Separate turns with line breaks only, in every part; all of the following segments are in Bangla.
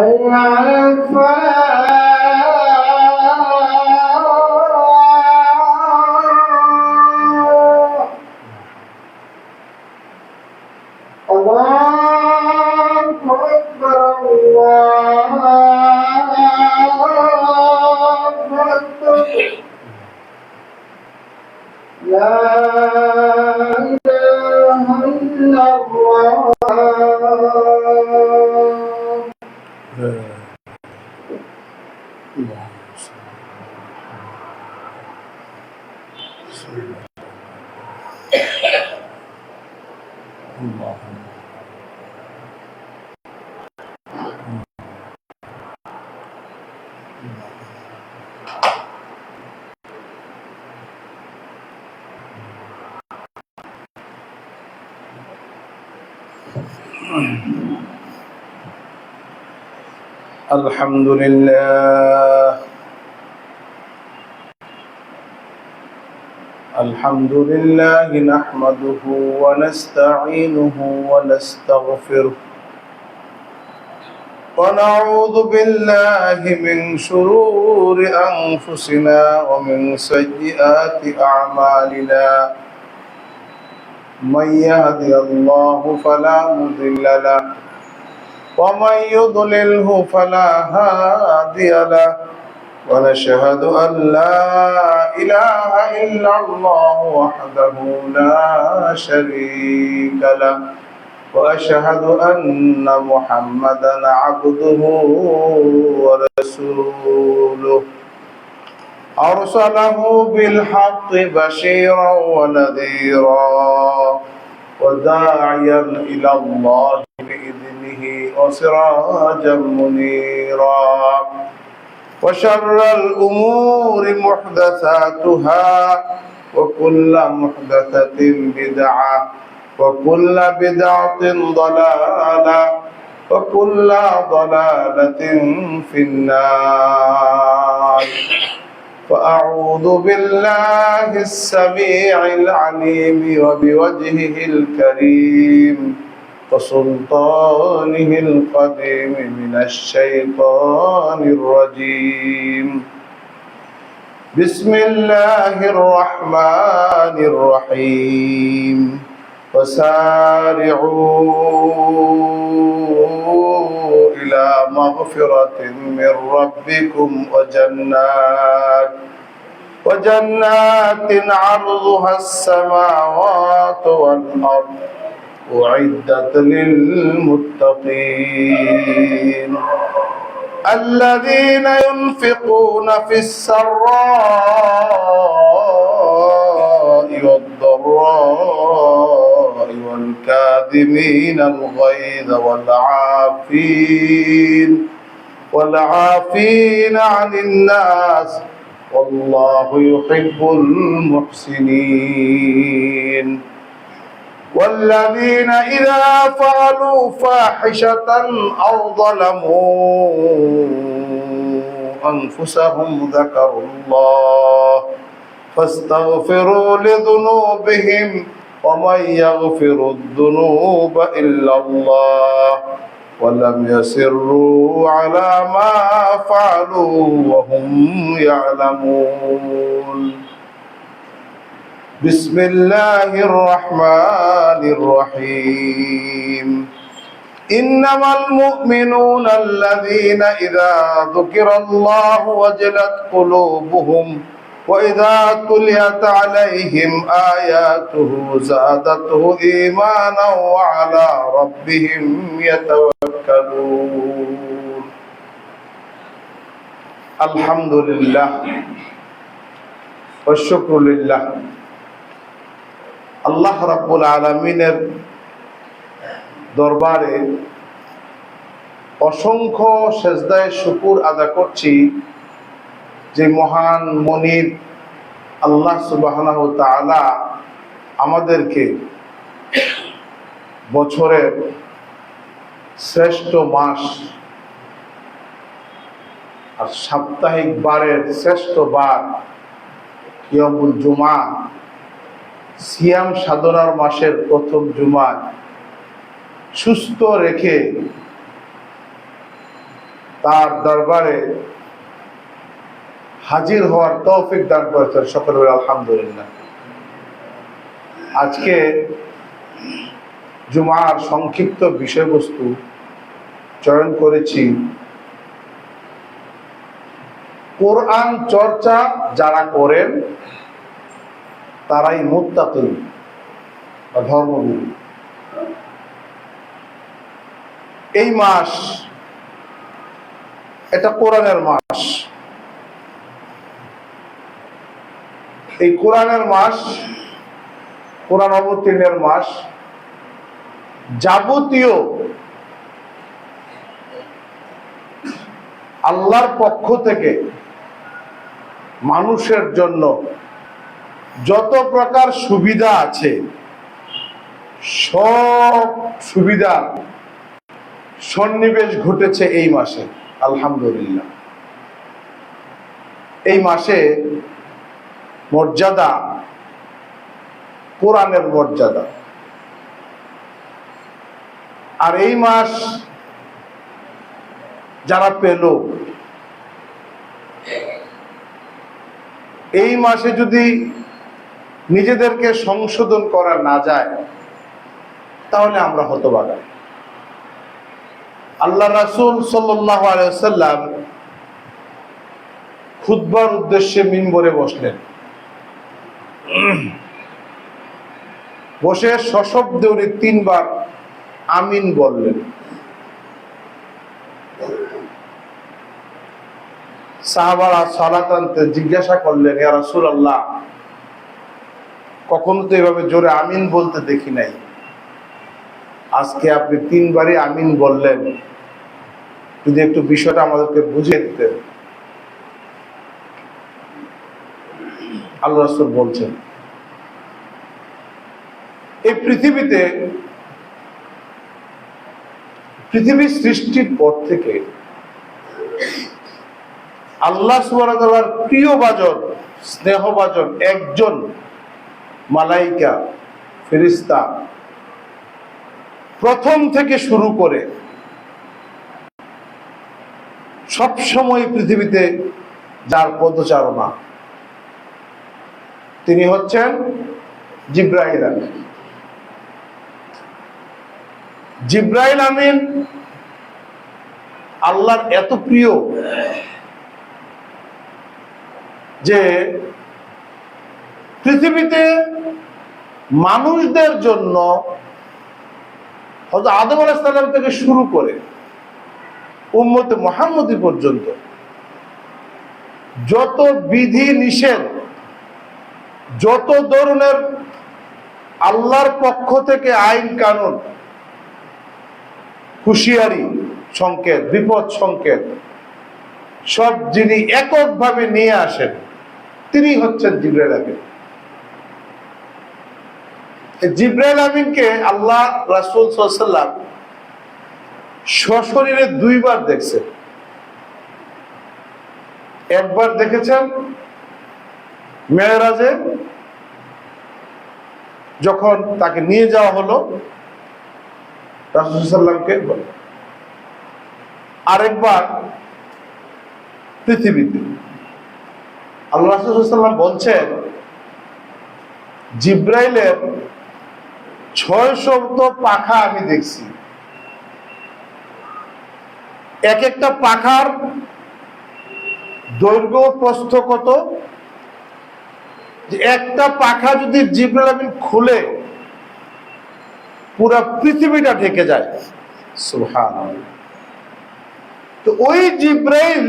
حي على الفلاح. الله أكبر الله أكبر. لا إله إلا الله.
الحمد لله الحمد لله نحمده ونستعينه ونستغفره ونعوذ بالله من شرور أنفسنا ومن سيئات أعمالنا من يهدي الله فلا مضل له ومن يضلله فلا هادي له ونشهد أن لا إله إلا الله وحده لا شريك له وأشهد أن محمدا عبده ورسوله أرسله بالحق بشيرا ونذيرا وداعيا إلى الله بإذنه وسراجا منيرا وشر الأمور محدثاتها وكل محدثة بدعة وكل بدعة ضلالة وكل ضلالة في النار. فأعوذ بالله السميع العليم وبوجهه الكريم وسلطانه القديم من الشيطان الرجيم. بسم الله الرحمن الرحيم. وسارعوا إلى مغفرة من ربكم وجنات عرضها السماوات والأرض أعدت للمتقين الذين ينفقون في السراء والضراء والكاظمين الغيظ والعافين عن الناس والله يحب المحسنين. والذين إذا فعلوا فاحشة أو ظلموا أنفسهم ذكروا الله فاستغفروا لذنوبهم ومن يغفر الذنوب إلا الله ولم يسروا على ما فعلوا وهم يعلمون. بسم الله الرحمن الرحيم. إنما المؤمنون الذين إذا ذكر الله وجلت قلوبهم وإذا تليت عليهم آياته زادتهم إيمانا وعلى ربهم يتوكلون. الحمد لله والشكر لله. আল্লাহ রাব্বুল আলামিনের দরবারে অসংখ্য সেজদায় শুকর আদা করছি যে মহান মনিব আল্লাহ সুবহানাহু ওয়া তাআলা আমাদেরকে বছরের শ্রেষ্ঠ মাস আর সাপ্তাহিক বারের শ্রেষ্ঠ বার ইয়ামুল জুমা সিয়াম সাধনার মাসের প্রথম জুমা সুস্থ রেখে তার দরবারে হাজির হওয়ার তৌফিক দান করেছেন। সকলে বলে আলহামদুলিল্লাহ। আজকে জুমার সংক্ষিপ্ত বিষয়বস্তু চয়ন করেছি, কোরআন চর্চা যারা করেন তারাই মুত্তাকি বা ধর্মগুরু। এই মাস এটা কোরআনের মাস। এই কোরআনের মাস, কোরআন অবতীর্ণের মাস। যাবতীয় আল্লাহর পক্ষ থেকে মানুষের জন্য যত প্রকার সুবিধা আছে, সব সুবিধা সন্নিবেশ ঘটেছে এই মাসে। আলহামদুলিল্লাহ। এই মাসে মর্যাদা, কোরআনের মর্যাদা। আর এই মাস যারা পেল, এই মাসে যদি নিজেদেরকে সংশোধন করা না যায় তাহলে আমরা হতভাগা। আল্লাহ রাসূল সাল্লাল্লাহু আলাইহি ওয়াসাল্লাম খুতবার উদ্দেশ্যে মিম্বরে বসলেন। বসে সশব্দে উনি 3 বার আমিন বললেন। সাহাবারা সালাত আনতে জিজ্ঞাসা করলেন, ইয়া রাসূলুল্লাহ, কখনো তো এভাবে জোরে আমিন বলতে দেখি নাই, আজকে আপনি 3 বারই আমিন বললেন, যদি একটু বিষয়টা আমাদেরকে বুঝিয়ে দিতেন। আল্লাহ রাসূল বলছেন, এই পৃথিবী সৃষ্টির পর থেকে আল্লাহ সুবহানাহু ওয়া তাআলার প্রিয় ভাজন, স্নেহভাজন একজন মালাইকা, ফেরেশতা প্রথম থেকে শুরু করে সব সময় পৃথিবীতে যার পদচারণা, তিনি হচ্ছেন জিবরাইল আমিন। জিবরাইল আমিন আল্লাহর এত প্রিয় যে পৃথিবীতে মানুষদের জন্য হযরত আদম আলাইহিস সালাম থেকে শুরু করে উম্মতে মুহাম্মদী পর্যন্ত যত বিধি নিষেধ, যত ধরনের আল্লাহর পক্ষ থেকে আইন কানুন, হুঁশিয়ারি সংকেত, বিপদ সংকেত, সব যিনি এককভাবে নিয়ে আসেন তিনি হচ্ছেন জিবরাইল আমিন। জিবরাইল আমিনকে আল্লাহ রাসূল সাল্লাল্লাহু আলাইহি ওয়াসাল্লাম সশরীরে 2 বার দেখছেন। একবার দেখেছেন মেরাজে, যখন তাকে নিয়ে যাওয়া হলো রাসূল সাল্লাল্লাহু আলাইহি ওয়াসাল্লামকে, আরেকবার পৃথিবীতে। আল্লাহ রাসূল সাল্লাল্লাহু আলাইহি ওয়াসাল্লাম বলছেন, জিবরাইলের 600 পাখা আমি দেখছি। এক একটা পাখার দৈর্ঘ্য প্রস্থ কত, যে একটা পাখা যদি জিবরাইল আমিন খুলে পুরা পৃথিবীটা ঢেকে যায়। সুবহানাল্লাহ। তো ওই জিবরাইল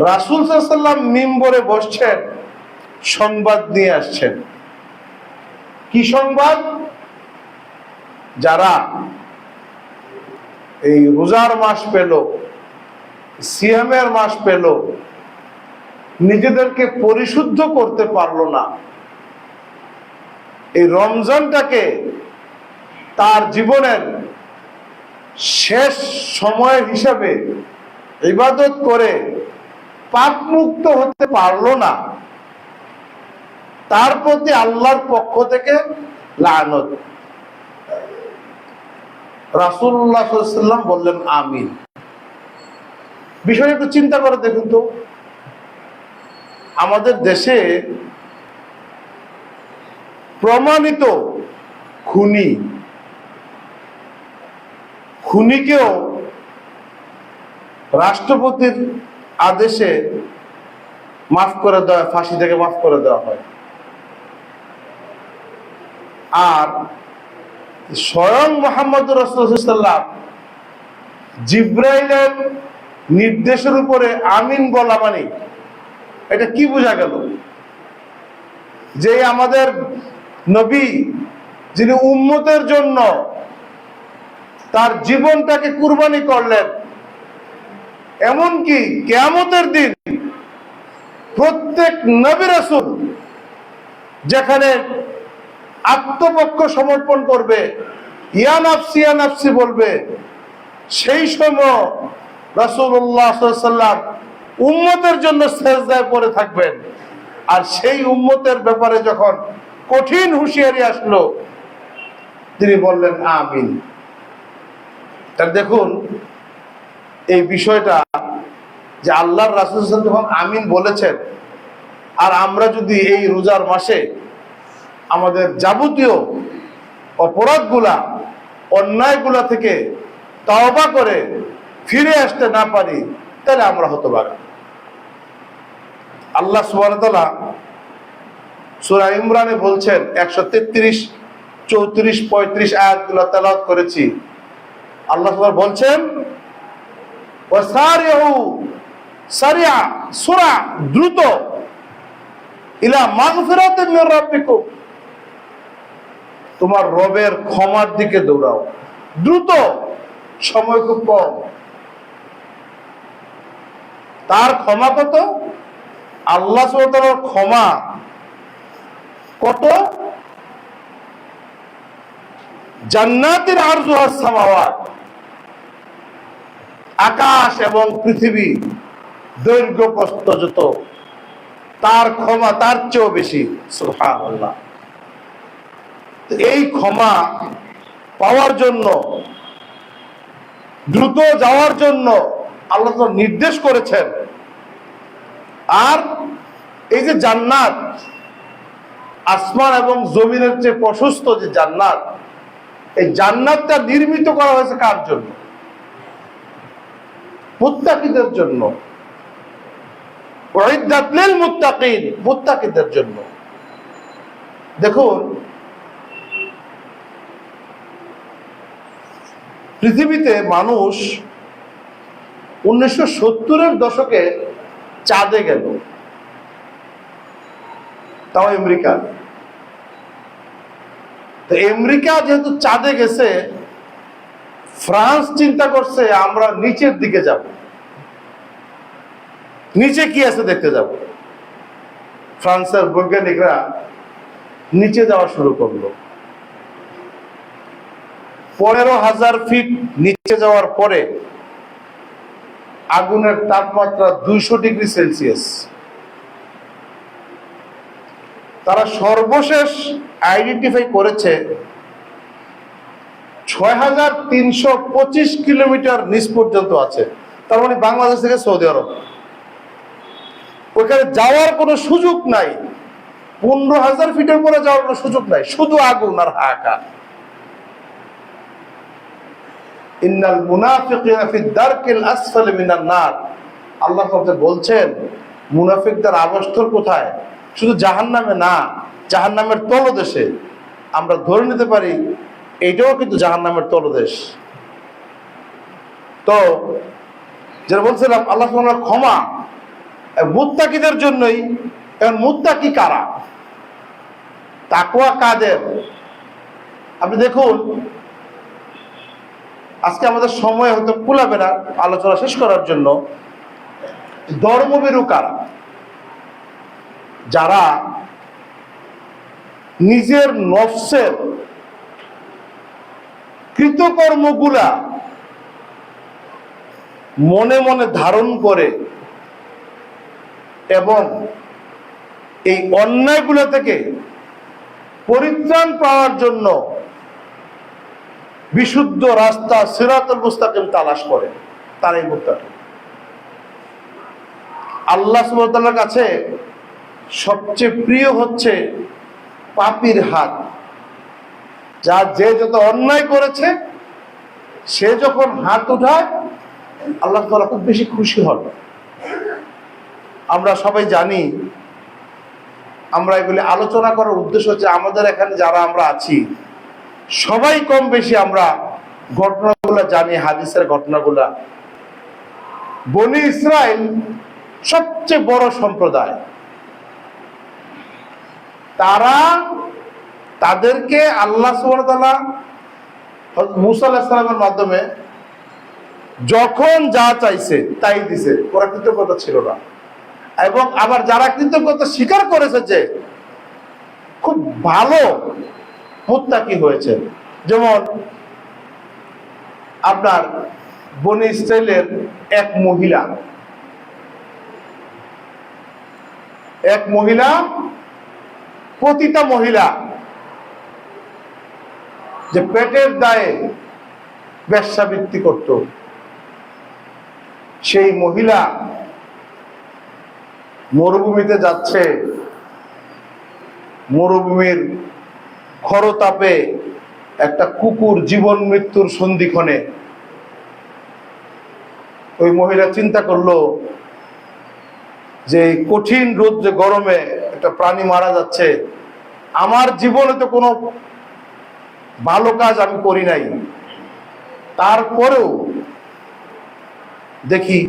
রাসূল সাল্লাল্লাহু আলাইহি ওয়াসাল্লাম মিম্বরে বসছেন, সংবাদ নিয়ে আসছেন। কি সংবাদ? যারা এই রোজার মাস পেল, সিয়ামের মাস পেল, নিজেদেরকে পরিশুদ্ধ করতে পারলো না, এই রমজানটাকে তার জীবনের শেষ সময় হিসাবে ইবাদত করে পাপ মুক্ত হতে পারলো না, তার প্রতি আল্লাহর পক্ষ থেকে লানত। রাসূলুল্লাহ সাল্লাল্লাহু আলাইহি ওয়াসাল্লাম বললেন আমিন। বিষয়টা একটু চিন্তা করে দেখুন তো, আমাদের দেশে প্রমাণিত খুনিকেও রাষ্ট্রপতির আদেশে মাফ করে দেওয়া, ফাঁসি থেকে মাফ করে দেওয়া হয়। আর স্বয়ং মুহাম্মদুর রাসূলুল্লাহ জিব্রাইলের নির্দেশের উপরে আমিন বলা মানে এটা কি বোঝা গেল? যে আমাদের নবী, যিনি উম্মতের জন্য তার জীবনটাকে কুরবানি করলেন, এমনকি কিয়ামতের দিন প্রত্যেক নবী রাসূল যেখানে আত্মপক্ষ সমর্পণ করবে, ইয়া নাফসি ইয়া নাফসি বলবে, সেই সময় রাসূলুল্লাহ সাল্লাল্লাহু আলাইহি ওয়াসাল্লাম উম্মতের জন্য সিজদায় পড়ে থাকবেন। আর সেই উম্মতের ব্যাপারে যখন কঠিন হুঁশিয়ারি আসলো, তিনি বললেন আমিন। তার দেখুন এই বিষয়টা, যে আল্লাহর রাসূল সাল্লাল্লাহু আলাইহি ওয়াসাল্লাম যখন আমিন বলেছেন, আর আমরা যদি এই রোজার মাসে আমাদের যাবতীয় অপরাধগুলা, অন্যায়গুলা থেকে তওবা করে ফিরে আসতে না পারি, তাহলে আমরা হতভাগা। আল্লাহ সুবহানাহু ওয়া তাআলা সূরা ইমরানে বলছেন, 133, 34, 35 আয়াতগুলো তেলাওয়াত করেছি। আল্লাহ সুবহানাহু বলছেন, ওয়াসারিউ সারিয়া, সুরা দ্রুত, ইলা মাগফিরাতিন মির রাব্বিকুম, তোমার রবের ক্ষমার দিকে দৌড়াও, দ্রুত, সময় খুব কম। তার ক্ষমা কত? আল্লাহ সুবহানাহু ওয়া তাআলার ক্ষমা কত? জান্নাতের আরজুহাস সামাওয়াত, আকাশ এবং পৃথিবী দৈর্ঘ্য প্রস্থ যত, তার ক্ষমা তার চেয়েও বেশি। সুবহানাল্লাহ। এই ক্ষমা পাওয়ার জন্য, দ্রুত যাওয়ার জন্য আল্লাহ তো নির্দেশ করেছেন। আর এই যে জান্নাত, আসমান এবং জমিনের যে প্রশস্ত যে জান্নাত, এই জান্নাতটা নির্মিত করা হয়েছে কার জন্য? মুত্তাকিদের জন্য। উইদ্দাত লিল মুত্তাকিন, মুত্তাকিদের জন্য। দেখুন পৃথিবীতে মানুষ 1970-এর দশকে চাঁদে গেল, তাও আমেরিকা। তো আমেরিকা যেহেতু চাঁদে গেছে, ফ্রান্স চিন্তা করছে আমরা নিচের দিকে যাব, নিচে কি আছে দেখতে যাব। ফ্রান্সের বৈজ্ঞানিকরা নিচে যাওয়া শুরু করলো। 15,000 ফিট নিচে যাওয়ার পরে আগুনের তাপমাত্রা 200 ডিগ্রি সেলসিয়াস। তারা সর্বশেষ আইডেন্টিফাই করেছে 6,325 কিলোমিটার নিচ পর্যন্ত আছে। তার মানে বাংলাদেশ থেকে সৌদি আরব, ওইখানে যাওয়ার কোনো সুযোগ নাই। 15,000 ফিটের পরে যাওয়ার কোনো সুযোগ নাই, শুধু আগুন আর হাহাকার। ইন্নাল মুনাফিকিনা ফি দারকিল আসফালি মিনান নার, আল্লাহ বলছেন মুনাফিকদের আবাসস্থল কোথায়? শুধু জাহান্নামে না, জাহান্নামের তলদেশে। আমরা ধরে নিতে পারি এইটাও কিন্তু জাহান্নামের তলদেশ। তো যেটা বলছিলাম, আল্লাহ সুবহানাহু ক্ষমা মুত্তাকিদের জন্যই। এখন মুত্তাকি কারা? তাকওয়া কাদের? আপনি দেখুন, আজকে আমাদের সময় হয়তো কুলাবে না আলোচনা শেষ করার জন্য। ধর্মভীরু কারা? যারা নিজের নফসের কৃতকর্মগুলা মনে মনে ধারণ করে এবং এই অন্যায়গুলো থেকে পরিত্রাণ পাওয়ার জন্য বিশুদ্ধ রাস্তা সিরাতুল মুস্তাকিম তালাশ করে, তারাই মুত্তাকি। আল্লাহ সুবহানাহু ওয়া তাআলার কাছে সবচেয়ে প্রিয় হচ্ছে পাপীর হাত। যে যত অন্যায় করেছে সে যখন হাত উঠায় আল্লাহ তাআলা খুব বেশি খুশি হন। আমরা সবাই জানি, আমরা এগুলি আলোচনা করার উদ্দেশ্য হচ্ছে আমাদের এখানে যারা আমরা আছি সবাই কম বেশি আমরা ঘটনাগুলো জানি, হাদিসের ঘটনাগুলা। বনি ইসরাইল সবচেয়ে বড় সম্প্রদায়। তাদেরকে আল্লাহ সুবহানাহু ওয়া তাআলা হযরত মূসা আলাইহিস সালামের মাধ্যমে যখন যা চাইছে তাই দিছে, ওরা কৃতজ্ঞতা ছিল না। এবং আবার যারা কৃতজ্ঞতা স্বীকার করেছে যে খুব ভালো মুত্তাকি হয়েছে। যেমন আপনার বনি ইসরাইলের এক মহিলা প্রতিটা মহিলা যে পেটের দায়ে বেশ্যাবৃত্তি করত, সেই মহিলা মরুভূমিতে যাচ্ছে, মরুভূমির খরতাপে একটা কুকুর জীবন মৃত্যুর সন্ধিক্ষণে ওই মহিলা চিন্তা করলো যে কঠিন রৌদ্রে গরমে একটা প্রাণী মারা যাচ্ছে, আমার জীবনে তো কোনো ভালো কাজ আমি করি নাই, তারপরেও দেখি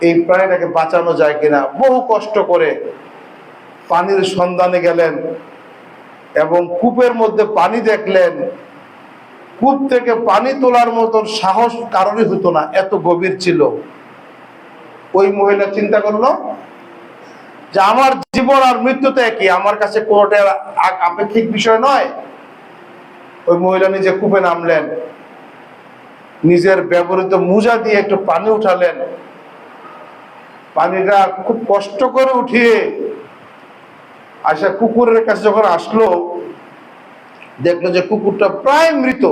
এই প্রাণীটাকে বাঁচানো যায় কিনা। বহু কষ্ট করে পানির সন্ধানে গেলেন এবং কূপের মধ্যে পানি দেখলেন। কূপ থেকে পানি তোলার মতন সাহস কারোরই হতো না, এত গভীর ছিল। ওই মহিলা চিন্তা করলো যে আমার জীবন আর মৃত্যুতে কি, আমার কাছে কোনোটা আপেক্ষিক বিষয় নয়। ওই মহিলা নিজে কূপে নামলেন, নিজের ব্যবহৃত মোজা দিয়ে একটু পানি উঠালেন, পানিটা খুব কষ্ট করে উঠিয়ে আশা কুকুরের কাছে যখন আসলো দেখলো যে কুকুরটা প্রায় মৃত।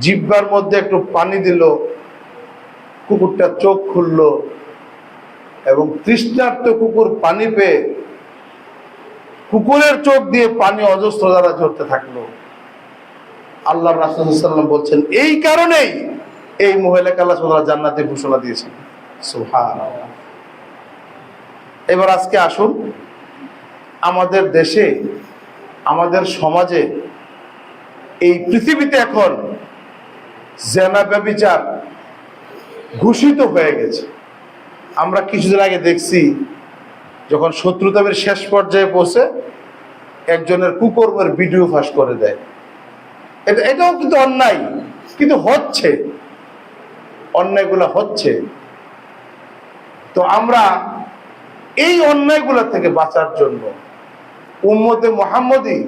জিহ্বার মধ্যে একটু পানি দিল, কুকুরটা চোখ খুললো এবং তৃষ্ণার্ত কুকুর পানি পেয়ে কুকুরের চোখ দিয়ে পানি অজস্র দ্বারা ঝরতে থাকলো। আল্লাহ রাসূল সাল্লাল্লাহু আলাইহি ওয়াসাল্লাম বলছেন এই কারণেই এই মহিলাকে আল্লাহ সুবহানাহু ওয়া তাআলা জান্নাতে ঘোষণা দিয়েছেন। সুবহানাল্লাহ। এবার আজকে আসুন, আমাদের দেশে, আমাদের সমাজে, এই পৃথিবীতে এখন জেনা ব্যভিচার ঘোষিত হয়ে গেছে। আমরা কিছুদিন আগে দেখছি যখন শত্রুতাবের শেষ পর্যায়ে পৌঁছে একজনের কুকর্মের ভিডিও ফাঁস করে দেয়। এটাও কিন্তু অন্যায়, কিন্তু হচ্ছে, অন্যায়গুলো হচ্ছে। তো আমরা এই অন্যায়গুলো থেকে বাঁচার জন্য উম্মতে মুহাম্মদী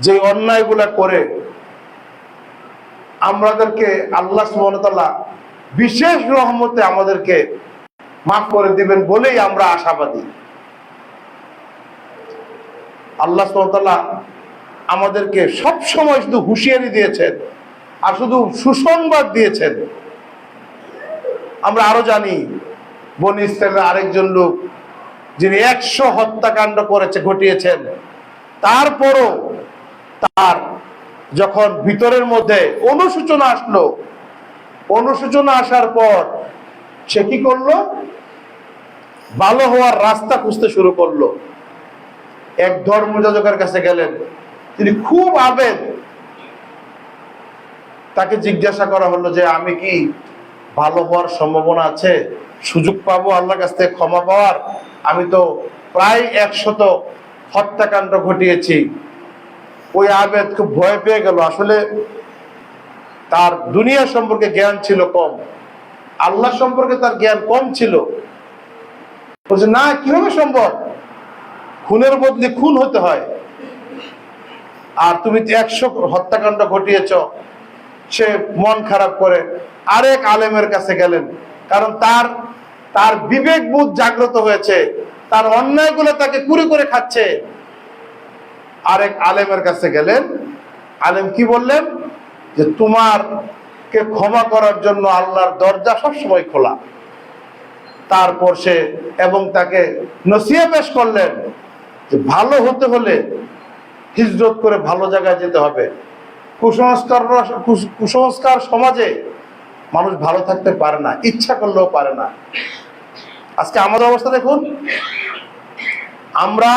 যে অন্যায়গুলো করে আমাদেরকে আল্লাহ সুবহানাহু ওয়া তাআলা বিশেষ রহমতে আমাদেরকে মাফ করে দিবেন বলেই আমরা আশাবাদী। আল্লাহ সুবহানাহু ওয়া তাআলা আমাদেরকে সব সময় শুধু হুঁশিয়ারি দিয়েছেন আর শুধু সুসংবাদ দিয়েছেন। আমরা আরো জানি বনি ইসরাইলের আরেকজন লোক যিনি 100 হত্যাকাণ্ড ঘটিয়েছেন, তারপরও তার যখন ভিতরের মধ্যে অনুশোচনা আসলো, অনুশোচনা আসার পর সে কি করলো, ভালো হওয়ার রাস্তা খুঁজতে শুরু করলো। এক ধর্মযাজকের কাছে গেলেন, তিনি খুব আবেদ। তাকে জিজ্ঞাসা করা হলো যে আমি কি ভালো হওয়ার সম্ভাবনা আছে, সুযোগ পাবো আল্লাহর কাছ থেকে ক্ষমা পাওয়ার? আমি তো প্রায় 100 হত্যাকাণ্ড ঘটিয়েছি। ওই আবেদ খুব ভয় পেয়ে গেল। আসলে তার দুনিয়া সম্পর্কে জ্ঞান ছিল কম, আল্লাহ সম্পর্কে তার জ্ঞান কম ছিল। বলছে না, কিভাবে সম্ভব? খুনের বদলে খুন হতে হয়, আর তুমি 100 হত্যাকাণ্ড ঘটিয়েছ। সে মন খারাপ করে আরেক আলেমের কাছে গেলেন, কারণ তার বিবেক বোধ জাগ্রত হয়েছে, তার অন্যায়গুলো তাকে কুরে করে খাচ্ছে। আরেক আলেমের কাছে গেলেন, আলেম কি বললেন যে তোমারকে ক্ষমা করার জন্য আল্লাহর দরজা সবসময় খোলা, তারপর সে এবং তাকে নসিহত পেশ করলেন যে ভালো হতে হলে হিজরত করে ভালো জায়গায় যেতে হবে। কুসংস্কার সমাজে মানুষ ভালো থাকতে পারে না, ইচ্ছা করলেও পারে না। আজকে আমাদের অবস্থা দেখুন, আমরা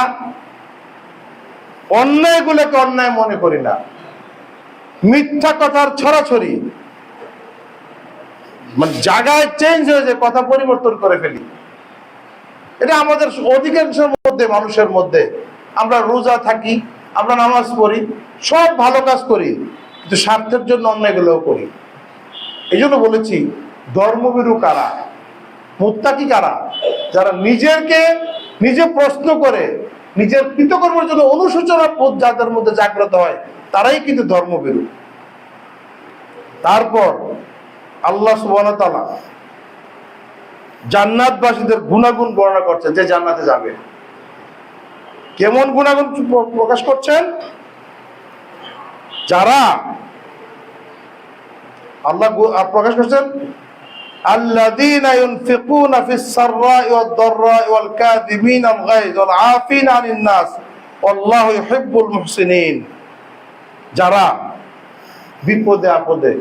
অন্যায়গুলোকে অন্যায় মনে করি না, মিথ্যা কথার ছড়াছড়ি, মানে জায়গায় চেঞ্জ হয়ে যায়, কথা পরিবর্তন করে ফেলি। এটা আমাদের অধিকাংশের মধ্যে, মানুষের মধ্যে। আমরা রোজা থাকি, আমরা নামাজ পড়ি, সব ভালো কাজ করি, কিন্তু স্বার্থের জন্য অন্যায়গুলোও করি। এই জন্য বলেছি, ধর্মভীরু কারা, মুত্তাকি কারা? যারা নিজে প্রশ্ন করে নিজের কৃতকর্মের জন্য অনুশোচনা বোধ যাদের মধ্যে জাগ্রত হয়, তারাই কিন্তু ধর্মভীরু। তারপর আল্লাহ সুবহানাহু ওয়া তাআলা জান্নাতবাসীদের গুণাগুণ বর্ণনা করছেন, যে জান্নাতে যাবে। কেমন গুণাগুণ প্রকাশ করছেন? যারা আল্লাহ প্রকাশ করছেন, আল্লাযীনা ইউনফিকুনা ফিস সাররা'i ওয়াদ দাররা'i ওয়াল কাযিমিনা আল গায়জ ওয়াল আফিনা আনিন নাস আল্লাহু ইউহিব্বুল মুহসিনিন। যারা বিপদে আপদে,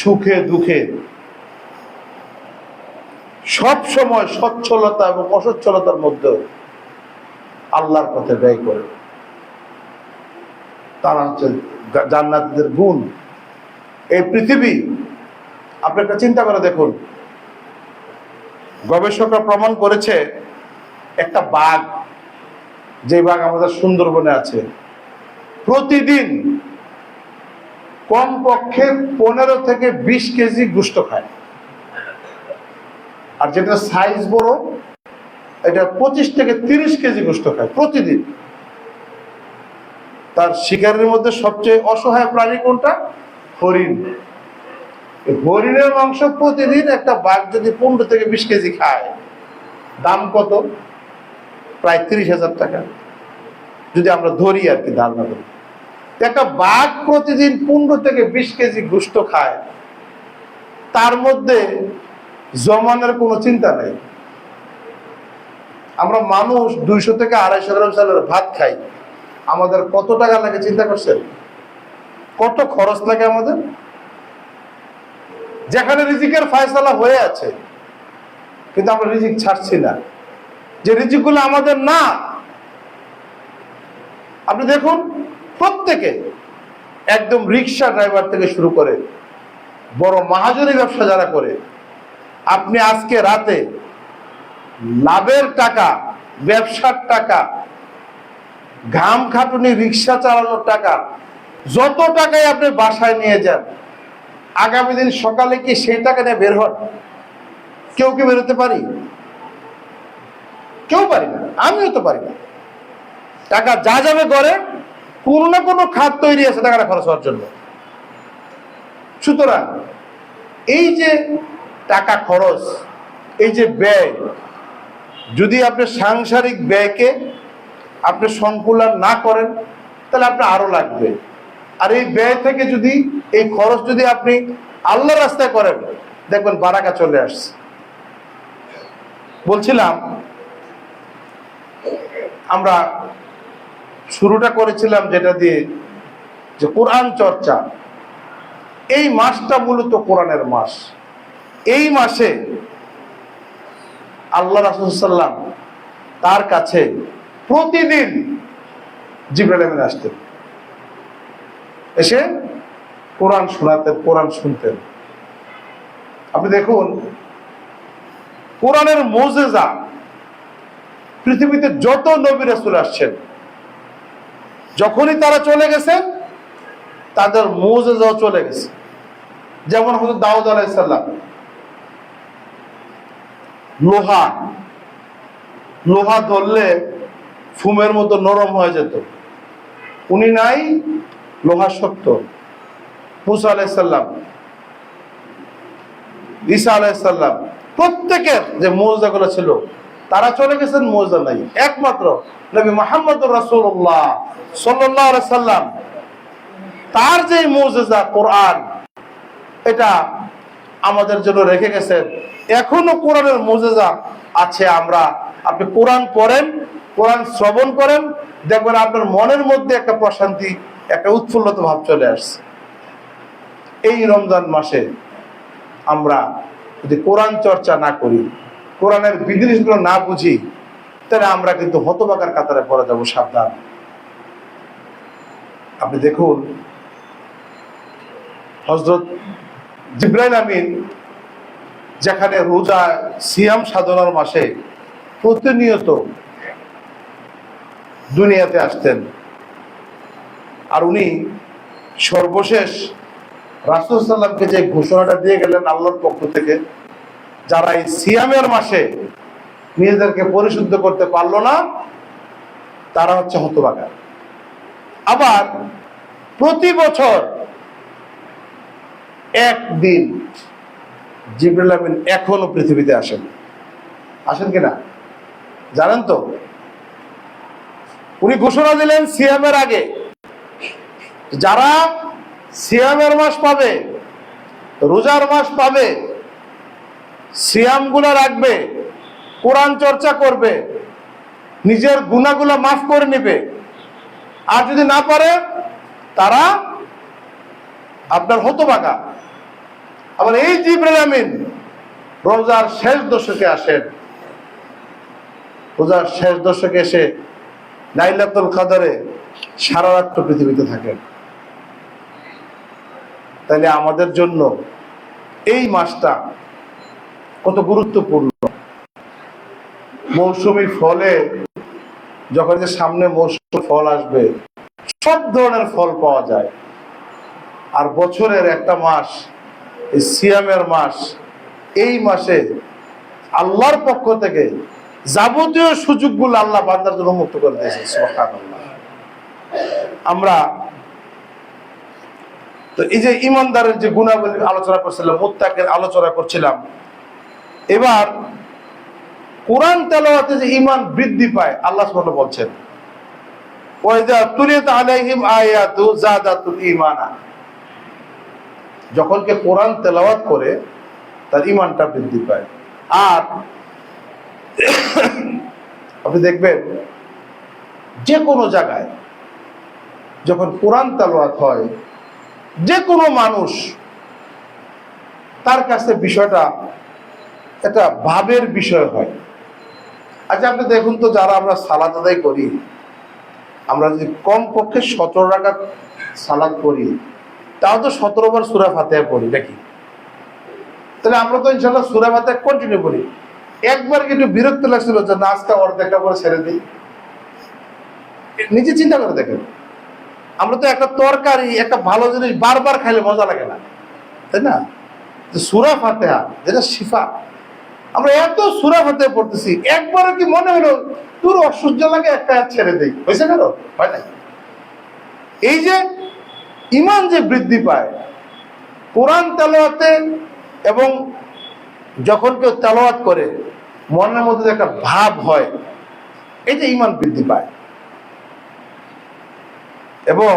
সুখে দুঃখে সব সময় সচ্ছলতা এবং অসচ্ছলতার মধ্যে আল্লাহর পথে ব্যয় করে, তারা হচ্ছে জান্নাতীদের গুণ। এই পৃথিবী, আপনি একটা চিন্তা করে দেখুন, গবেষকরা প্রমাণ করেছে, একটা বাঘ, যে বাঘ আমাদের সুন্দরবনে আছে, প্রতিদিন কমপক্ষে 15 থেকে 20 কেজি গোশত খায়। আর যেটা সাইজ বড়, এটা 25 থেকে 30 কেজি গোশত খায় প্রতিদিন। তার শিকারের মধ্যে সবচেয়ে অসহায় প্রাণী কোনটা? হরিণ। হরিণের মাংস প্রতিদিন একটা বাঘ যদি 15 থেকে 20 কেজি খায়, দাম কত? প্রায় 30,000 টাকা, যদি আমরা ধরি আর কি, ধারণা করি। একটা বাঘ প্রতিদিন 15 থেকে 20 কেজি গোশত খায়, তার মধ্যে জমানোর কোনো চিন্তা নেই। আমরা মানুষ 200 থেকে 250 গ্রাম চালের ভাত খাই, আমাদের কত টাকা লাগে চিন্তা করছেন? কত খরচ লাগে আমাদের? যেখানে রিজিকের ফয়সালা হয়ে আছে, কিন্তু আমরা রিজিক ছাড়ছি না, যে রিজিকগুলো আমাদের না। আপনি দেখুন, প্রত্যেকে, একদম রিক্সা ড্রাইভার থেকে শুরু করে বড় মাহাজনী ব্যবসা যারা করে, আপনি আজকে রাতে লাভের টাকা, ব্যবসার টাকা, ঘাম খাটুনি, রিক্সা চালানোর টাকা, যত টাকাই আপনি বাসায় নিয়ে যান, আগামী দিন সকালে কি সেই টাকা নিয়ে বের হন? কেউ কি বেরোতে পারি? কেউ পারি না, আমিও তো পারি না। টাকা যা যাবে করে, কোনো না কোনো খাত তৈরি আছে টাকাটা খরচ হওয়ার জন্য। সুতরাং এই যে টাকা খরচ, এই যে ব্যয়, যদি আপনি সাংসারিক ব্যয়কে আপনি সংকুলন না করেন, তাহলে আপনার আরো লাগবে। আর এই ব্যয় থেকে যদি, এই খরচ যদি আপনি আল্লাহর রাস্তায় করেন, দেখবেন বারাকা চলে আসছে। বলছিলাম, আমরা শুরুটা করেছিলাম যেটা দিয়ে, যে কোরআন চর্চা। এই মাসটা মূলত কোরআনের মাস। এই মাসে আল্লাহ রাসূল সাল্লাল্লাহু আলাইহি ওয়াসাল্লাম তার কাছে প্রতিদিন জিবরাইল আমিন আসতেন, এসে কোরআন শোনাতেন, কোরআন শুনতেন। আপনি দেখুন, কোরআনের মুজিজা, পৃথিবীতে যত নবী রাসূল আসছেন, যখনই তারা চলে গেছেন, তাদের মুজিজাও চলে গেছে। যেমন হযরত দাউদ আলাইহিস সালাম, লোহা ধরলে ফুমের মতো নরম হয়ে যেত, উনি নাই, লোহা শক্ত। মুসা আলাইহিস সালাম, ঈসা আলাইহিস সালাম, প্রত্যেকের যে মুজিজাগুলো ছিল, তারা চলে গেছেন, মুজিজা নাই। একমাত্র নবী মুহাম্মদুর রাসূলুল্লাহ সাল্লাল্লাহু আলাইহি সাল্লাম, তার যে মুজিজা কোরআন, এটা আমাদের জন্য রেখে গেছেন। এখনো কোরআনের মুজিজা আছে। আপনি কোরআন পড়েন, কোরআন শ্রবণ করেন, দেখবেন আপনার মনের মধ্যে একটা প্রশান্তি, একটা উৎফুল্লতা ভাব চলে আসছে। এই রমজান মাসে আমরা যদি কোরআন চর্চা না করি, কোরআনের বিধিনিষেধগুলো না বুঝি, তাহলে আমরা কিন্তু হতভাগার কাতারে পড়ে যাব। সাবধান। আপনি দেখুন, হযরত জিবরাইল আমিন যেখানে রোজা সিয়াম সাধনার মাসে প্রতিনিয়ত দুনিয়াতে আসতেন, আর উনি সর্বশেষ রাসূল সাল্লাল্লাহু আলাইহি ওয়াসাল্লামকে যে ঘোষণাটা দিয়ে গেলেন আল্লাহর পক্ষ থেকে, যারা এই সিয়ামের মাসে নিজেদেরকে পরিশুদ্ধ করতে পারলো না, তারা হচ্ছে হতভাগা। আবার প্রতি বছর একদিন জিবরাইল আমিন এখনো পৃথিবীতে আসেন কিনা জানেন তো? উনি ঘোষণা দিলেন সিয়ামের আগে, যারা সিয়ামের মাস পাবে, রোজার মাস পাবে, সিয়াম গুলা রাখবে, কোরআন চর্চা করবে, নিজের গুনাহগুলো মাফ করে নেবে, আর যদি না পারে তারা আপনার হতভাগা। আবার এই জিবরাইল আমিন রোজার শেষ দশকে আসেন। রোজার শেষ দশকে এসে লাইলাতুল কদরে সারা রাত পৃথিবীতে থাকেন। তাহলে আমাদের জন্য এই মাসটা কত গুরুত্বপূর্ণ। মৌসুমী ফলে, যখন যে সামনে মৌসুমী ফল আসবে, সব ধরনের ফল পাওয়া যায়। আর বছরের একটা মাস, এই সিয়ামের মাস, এই মাসে আল্লাহর পক্ষ থেকে যাবতীয় সুযোগগুলো আল্লাহ বান্দার জন্য মুক্ত করে দিয়েছে। সুবহানাল্লাহ। আমরা তো এই যে ইমানদারের যে গুণাবলী আলোচনা করছিলাম, মুত্তাকির আলোচনা করছিলাম, এবার কোরআন তেলাওয়াতে যে ঈমান বৃদ্ধি পায়, আল্লাহ সুবহানাহু বলছেন, ওয়া ইযা তুলিয়াত আলাইহিম আয়াতু যাদাতুল ঈমানা। যখন কে কোরআন তেলাওয়াত করে তার ঈমানটা বৃদ্ধি পায়। আর আপনি দেখবেন যে কোনো জায়গায় যখন কোরআন তেলাওয়াত হয়, যে কোনো মানুষ, তার কাছে বিষয়টা একটা ভাবের বিষয় হয়। আচ্ছা আপনি দেখুন তো, যারা আমরা সালাত আদায় করি, আমরা যদি কমপক্ষে 17 রাকাত সালাত করি, তাও তো 17 বার সূরা ফাতিহা পড়ি নাকি? তাহলে আমরা তো ইনশাআল্লাহ সূরা ফাতিহা কন্টিনিউ করি। একবার কি একটু বিরক্ত লাগছিল যে না, আজকে অর্ধেকটা করে ছেড়ে দিই? নিজে চিন্তা করে দেখেন, আমরা তো একটা তরকারি, একটা ভালো জিনিস বারবার খাইলে মজা লাগে না, তাই না? সূরা ফাতিহা যেটা শিফা, আমরা এত সূরা ফাতিহা পড়তেছি, একবার কি মনে হলো তোর অসহ্য লাগে, একটা ছেড়ে দেই? হয়েছে কেন? হয় না। এই যে ঈমান যে বৃদ্ধি পায় কোরআন তেলাওয়াতে, এবং যখন কেউ তেলাওয়াত করে মনের মধ্যে একটা ভাব হয়, এই যে ঈমান বৃদ্ধি পায়। এবং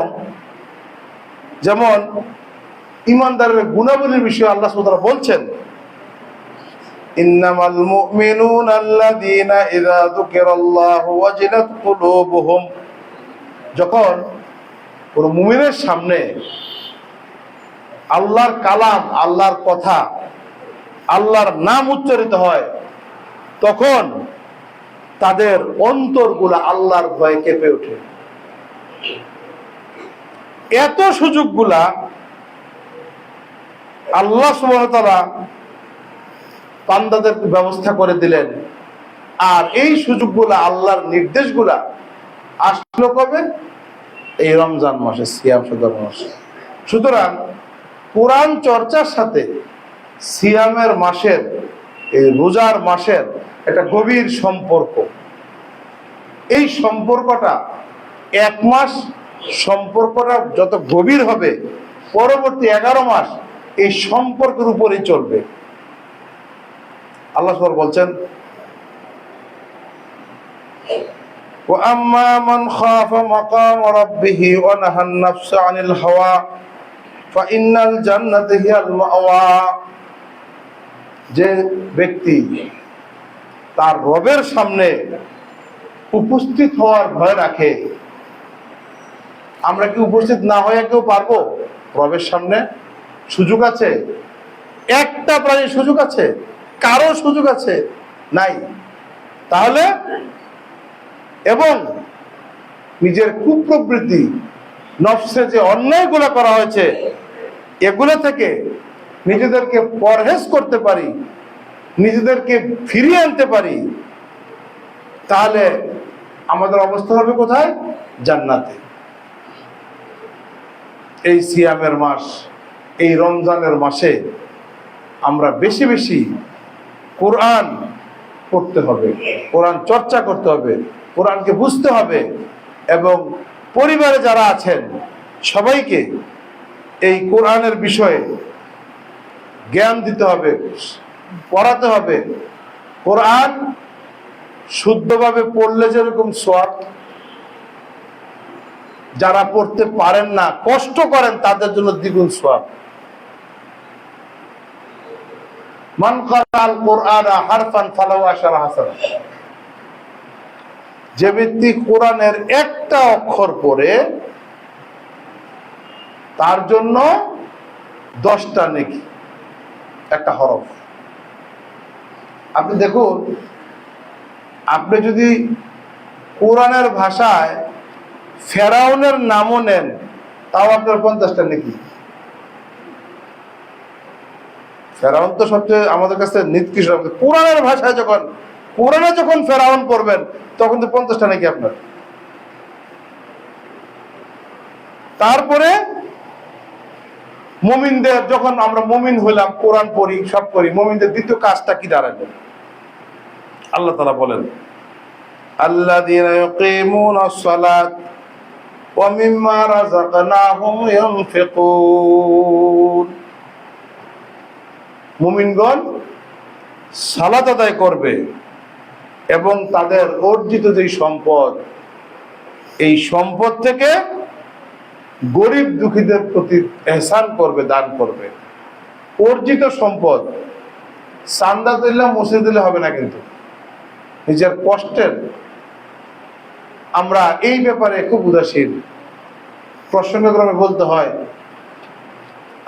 যেমন ঈমানদারের গুণাবলীর বিষয়ে আল্লাহ সুবহানাহু ওয়া তাআলা বলছেন, ইন্নামাল মুমিনুনা আল্লাযীনা ইযা যুকিরাল্লাহু ওয়াজিলাত কুলুবুহুম। যখন কোন মুমিনের সামনে আল্লাহর কালাম, আল্লাহর কথা, আল্লাহর নাম উচ্চারিত হয়, তখন তাদের অন্তরগুলো আল্লাহর ভয়ে কেঁপে ওঠে। এত সুযোগগুলা আল্লাহ সুবহানাহু ওয়া তাআলা বান্দাদের ব্যবস্থা করে দিলেন। আর এই সুযোগগুলা, আল্লাহর নির্দেশগুলা আসলো কবে? এই রমজান মাসে, সিয়াম সাধনার মাসে। সুতরাং কোরআন চর্চার সাথে সিয়ামের মাসের, এই রোজার মাসের একটা গভীর সম্পর্ক। এই সম্পর্কটা, এক মাস সম্পর্কটা যত গভীর হবে, পরবর্তী 11 মাস এই সম্পর্কের উপরেই চলবে। আল্লাহ সুবহানাহু বলছেন, ওয়া আম্মা মান খাফা মাকাম রাব্বিহি ওয়া নাহান নাফসা আনিল হাওয়া ফা ইন্নাল জান্নাতা হিয়াল মাওয়া। যে ব্যক্তি তার রবের সামনে উপস্থিত হওয়ার ভয় রাখে, আমরা কি উপস্থিত না হয়ে কেউ পারবো রবের সামনে? সুযোগ আছে? একটা প্রাণীর সুযোগ আছে? কারো সুযোগ আছে? নাই। তাহলে এবং নিজের কুপ্রবৃত্তি, নফসে যে অন্যায়গুলো করা হয়েছে, এগুলো থেকে নিজেদেরকে পরহেজ করতে পারি, নিজেদেরকে ফিরিয়ে আনতে পারি, তাহলে আমাদের অবস্থা হবে কোথায়? জান্নাতে। এই সিয়ামের মাস, এই রমজানের মাসে আমরা বেশি বেশি কোরআন পড়তে হবে, কোরআন চর্চা করতে হবে, কোরআনকে বুঝতে হবে, এবং পরিবারে যারা আছেন সবাইকে এই কোরআনের বিষয়ে জ্ঞান দিতে হবে, পড়াতে হবে। কোরআন শুদ্ধভাবে পড়লে যেরকম সওয়াব, যারা পড়তে পারেন না, কষ্ট করেন, তাদের জন্য দ্বিগুণ সওয়াব। মান ক্বারাআল কুরআনা হারফান ফালাহু আশারু হাসানাত। যে ব্যক্তি কোরআনের একটা অক্ষর পড়ে, তার জন্য 10টা নেকি, একটা হরফ। আপনি দেখুন, আপনি যদি কোরআনের ভাষায় ফেরাউনের নামও নেন, তাও আপনার 50টা নেকি। ফেরাউন তো সবচেয়ে আমাদের কাছে নিকৃষ্ট। কোরআনের ভাষায় যখন কোরআনে যখন ফেরাউন পড়বেন, তখন তো 50টা নাকি আপনার। তারপরে মুমিনদের, যখন আমরা মুমিন হইলাম, কোরআন পড়ি, সব করি, মুমিনদের দ্বিতীয় কাজটা কি দাঁড়াবে? আল্লাহ তাআলা বলেন, আল্লাযীনা ইউকিমুনাস সালাত ওয়া মিম্মা রাযাকনাহুম ইউনফিকুন। মুমিনগণ সালাত আদায় করবে এবং তাদের অর্জিত যে সম্পদ, এই সম্পদ থেকে গরিব দুঃখীদের প্রতি ইহসান করবে, দান করবে। অর্জিত সম্পদ চান্দা দিলে, মসজিদ দিলে হবে না, কিন্তু নিজের কষ্টের। আমরা এই ব্যাপারে খুব উদাসীন। প্রসঙ্গক্রমে বলতে হয়,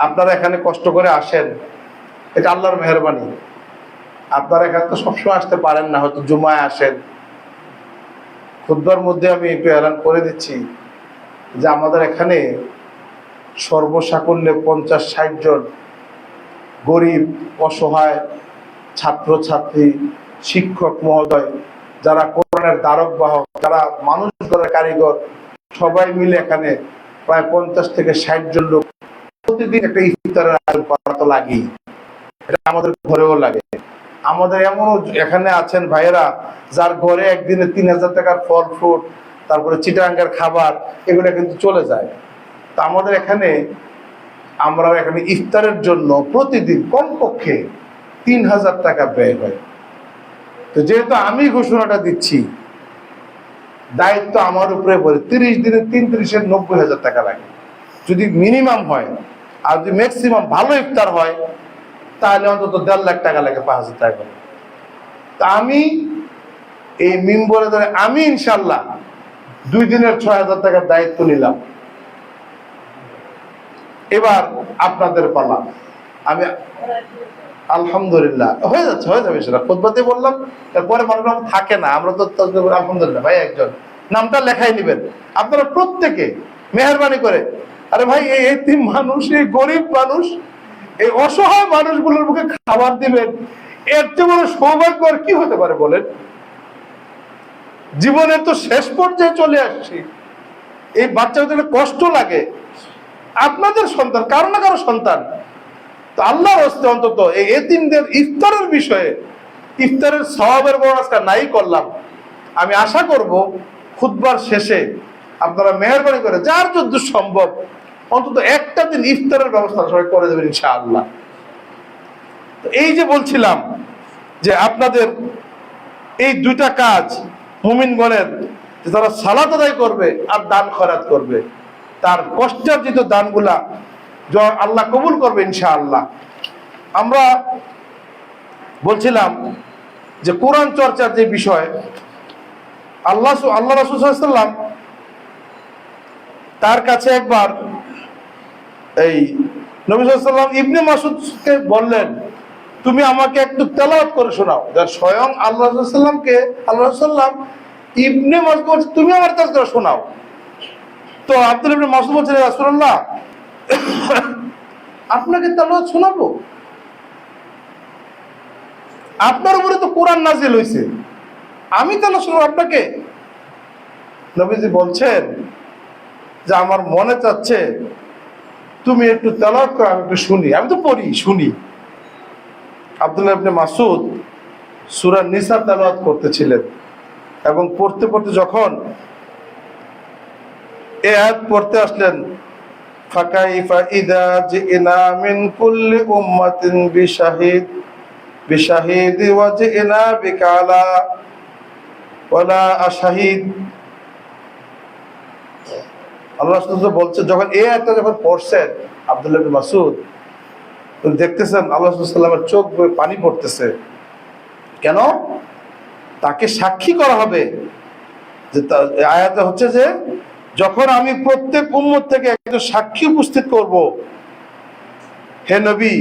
আপনারা এখানে কষ্ট করে আসেন, এটা আল্লাহর মেহেরবানি। আপনারা এখানে তো সবসময় আসতে পারেন না, হয়তো জুমায় আসেন। খুতবার মধ্যে আমি একটু এলান করে দিচ্ছি যে আমাদের এখানে সর্বসাকুল্যে 50-60 জন গরিব, অসহায় ছাত্র ছাত্রী, শিক্ষক মহোদয়, যারা কোরআনের ধারক বাহক, যারা মানুষ গড়ার কারিগর, সবাই মিলে এখানে প্রায় 50 থেকে 60 জন লোক প্রতিদিন একটা ইফতারের আয়োজন করা তো লাগেই। এটা আমাদের ঘরেও লাগে। আমাদের এমনও এখানে আছেন ভাইয়েরা, যার ঘরে একদিনে 3000 টাকার ফল ফ্রুট, তারপরে চিটাঙ্গের খাবার, এগুলো কিন্তু চলে যায়। তা আমাদের এখানে, আমরা এখানে ইফতারের জন্য প্রতিদিন কমপক্ষে 3000 টাকা ব্যয় হয়। তো যেহেতু আমি ঘোষণাটা দিচ্ছি, দায়িত্ব আমার উপরে পড়ে। 30 দিনে 33 90,000 টাকা লাগে যদি মিনিমাম হয়। আর যদি ম্যাক্সিমাম ভালো ইফতার হয়, তাহলে অন্তত 1.5 লাখ টাকা লাগে, 5,000 টাকা। তা আমি এই মিম্বরে ধরে আমি ইনশাল্লাহ 2 দিনের 6,000 টাকার দায়িত্ব নিলাম। এবার আপনাদের পালা। আমি আলহামদুলিল্লাহ হয়ে যাবে সেটা খুতবাতে বললাম। তারপরে মানুষ থাকে না, আমরা তো আলহামদুলিল্লাহ ভাই একজন নামটা লেখাই নিবেন আপনারা প্রত্যেকে মেহরবানি করে। আরে ভাই, এই এতিম মানুষ, এই গরিব মানুষ, এই অসহায় মানুষগুলোর মুখে খাবার দিবেন, এর চেয়ে বড় সৌভাগ্য আর কি হতে পারে বলেন? জীবনের তো শেষ পর্যায়ে চলে আসছি, এই বাচ্চাদের কষ্ট লাগে, আপনাদের সন্তান, কারো না কারো সন্তান। তো আল্লাহর হস্তে অন্তত এই এতিমদের ইফতারের বিষয়ে, ইফতারের সওয়াবের বড় আজকে নাই করলাম। আমি আশা করব খুতবার শেষে আপনারা মেহরবানি করে যার যত সম্ভব অন্তত একটা দিন ইফতারের ব্যবস্থা সবাই করে দেবেন ইনশাআল্লাহ। তো এই যে বলছিলাম যে আপনাদের এই 2টা কাজ মুমিনগণের, যে তারা সালাত আদায় করবে আর দান খয়রাত করবে, তার কষ্টার্জিত দানগুলা আল্লাহ কবুল করবে ইনশাআল্লাহ। আমরা বলছিলাম যে কোরআন চর্চার যে বিষয়, আল্লাহ রাসূল সাল্লাল্লাহু আলাইহি ওয়াসাল্লাম তার কাছে একবার এই নবী সাল্লাল্লাহু আলাইহি ওয়াসাল্লাম ইবনে মাসউদকে বললেন, তুমি আমাকে একটু তেলাওয়াত করে শোনাও। যার স্বয়ং আল্লাহ রাসূল সাল্লাল্লাহু আলাইহি ওয়াসাল্লামকে আল্লাহ রাসূল সাল্লাম ইবনে মাসউদ বলছে, তুমি আমার কাছে করে শোনাও। তো আব্দুল্লাহ ইবনে মাসউদ বলছেন, ইয়া রাসূলুল্লাহ, আপনাকে তেলাওয়াত শোনাবো? আপনার উপরে তো কোরআন নাজিল হয়েছে, আমি তেলাওয়াত শোনাবো আপনাকে? নবীজি বলছেন যে আমার মনে চাচ্ছে তুমি একটু তেলাওয়াত করো, আমি একটু শুনি, আমি তো পড়ি শুনি। আব্দুল্লাহ ইবনে মাসউদ সূরা নিসা তেলাওয়াত করতেছিলেন এবং পড়তে পড়তে যখন এই আয়াত পড়তে আসলেন, ফাকাইফা ইযা জিনা মিন কুল্লি উম্মাতিন বিশাহিদ ওয়া জিনা বিকা আলা ওয়ালা আশাহিদ। আল্লাহ রাসূল বলছে, যখন এই আয়াতটা যখন পড়ছেন আব্দুল্লাহ ইবনে মাসউদ, দেখতেছেন আল্লাহ রাসূল সাল্লাল্লাহু আলাইহি ওয়াসাল্লামের চোখ বেয়ে পানি পড়তেছে। কেন? তাকে সাক্ষী করা হবে যে আয়াতে হচ্ছে যে যখন আমি প্রত্যেক উম্মত থেকে একজন সাক্ষী উপস্থিত করব, হে নবী,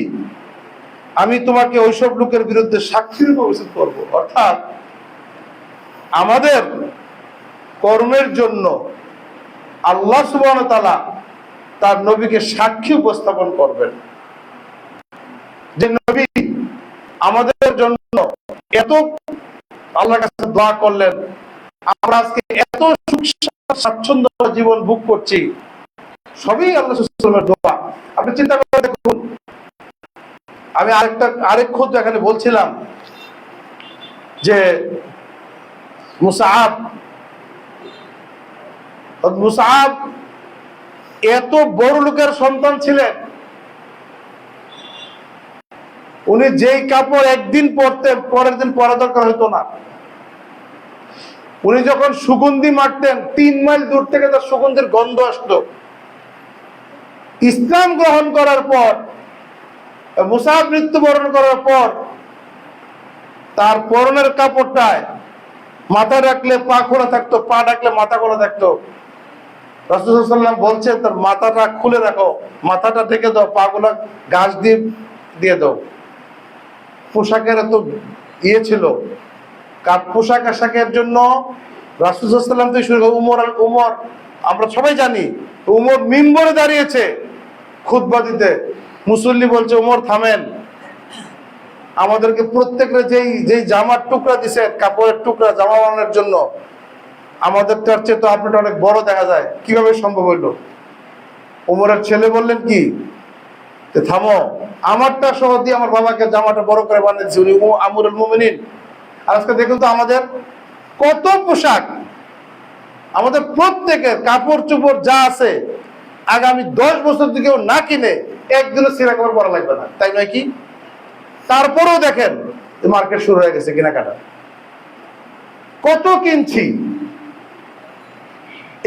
আমি তোমাকে ওইসব লোকের বিরুদ্ধে সাক্ষী রূপে উপস্থিত করব। অর্থাৎ আমাদের কর্মের জন্য আল্লাহ সুবহানাহু ওয়া তাআলা তার নবীকে সাক্ষী উপস্থাপন করবেন। যে নবী আমাদের জন্য এত আল্লাহর কাছে দোয়া করলেন, আমরা আজকে এত সুখ স্বাচ্ছন্দ্য জীবন ভোগ করছি, সবই আল্লাহ রাসূলের দোয়া। আপনি চিন্তা করে দেখুন, আমি আরেক খুদ এখানে বলছিলাম যে মুসআব এত বড় লোকের সন্তান ছিলেন, উনি যেই কাপড় একদিন পরতেন পরের দিন পরা দরকার হতো না। উনি যখন সুগন্ধি মারতেন 3 মাইল দূর থেকে তার সুগন্ধির গন্ধ আসতো। ইসলাম গ্রহণ করার পর, মুসআব মৃত্যুবরণ করার পর, তার পরনের কাপড়টায় মাথা রাখলে পা খোলা থাকতো, পা রাখলে মাথা খোলা থাকতো। রাসূল সাল্লাল্লাহু আলাইহি ওয়াসাল্লাম বলছে, তার মাথাটা খুলে রাখো, মাথাটা ঢেকে দাও, পা গুলা ঘাস দিয়ে দাও। পোশাকের এত ইয়ে ছিল, পোশাক আশাকের জন্য রাসূল সাল্লাল্লাহু আলাইহি ওয়াসাল্লাম থেকে শুরু করে উমর, আমরা সবাই জানি উমর মিম্বরে দাঁড়িয়েছে খুতবা দিতে, মুসল্লি বলছে, উমর থামেন, আমাদেরকে প্রত্যেকের যেই জামার টুকরা দিছেন, কাপড়ের টুকরা জামা বানানোর জন্য, আমাদের তার চেয়ে তো আপনারটা অনেক বড় দেখা যায়, কিভাবে সম্ভব হইল? উমরের ছেলে বললেন কি, থামো, আমারটা সহ দিয়ে আমার বাবাকে জামাটা বড় করে বানিয়েছি, উনি আমিরুল মুমিনিন। আজকে দেখুন তো আমাদের কত পোশাক, আমাদের প্রত্যেকের কাপড় চোপড় যা আছে, আগামী 10 বছর দিকেও না কিনে একদিনও ছিঁড়া কাপড় পরা লাগবে না, তাই নয় কি? তারপরেও দেখেন মার্কেট শুরু হয়ে গেছে কেনাকাটা, কত কিনছি।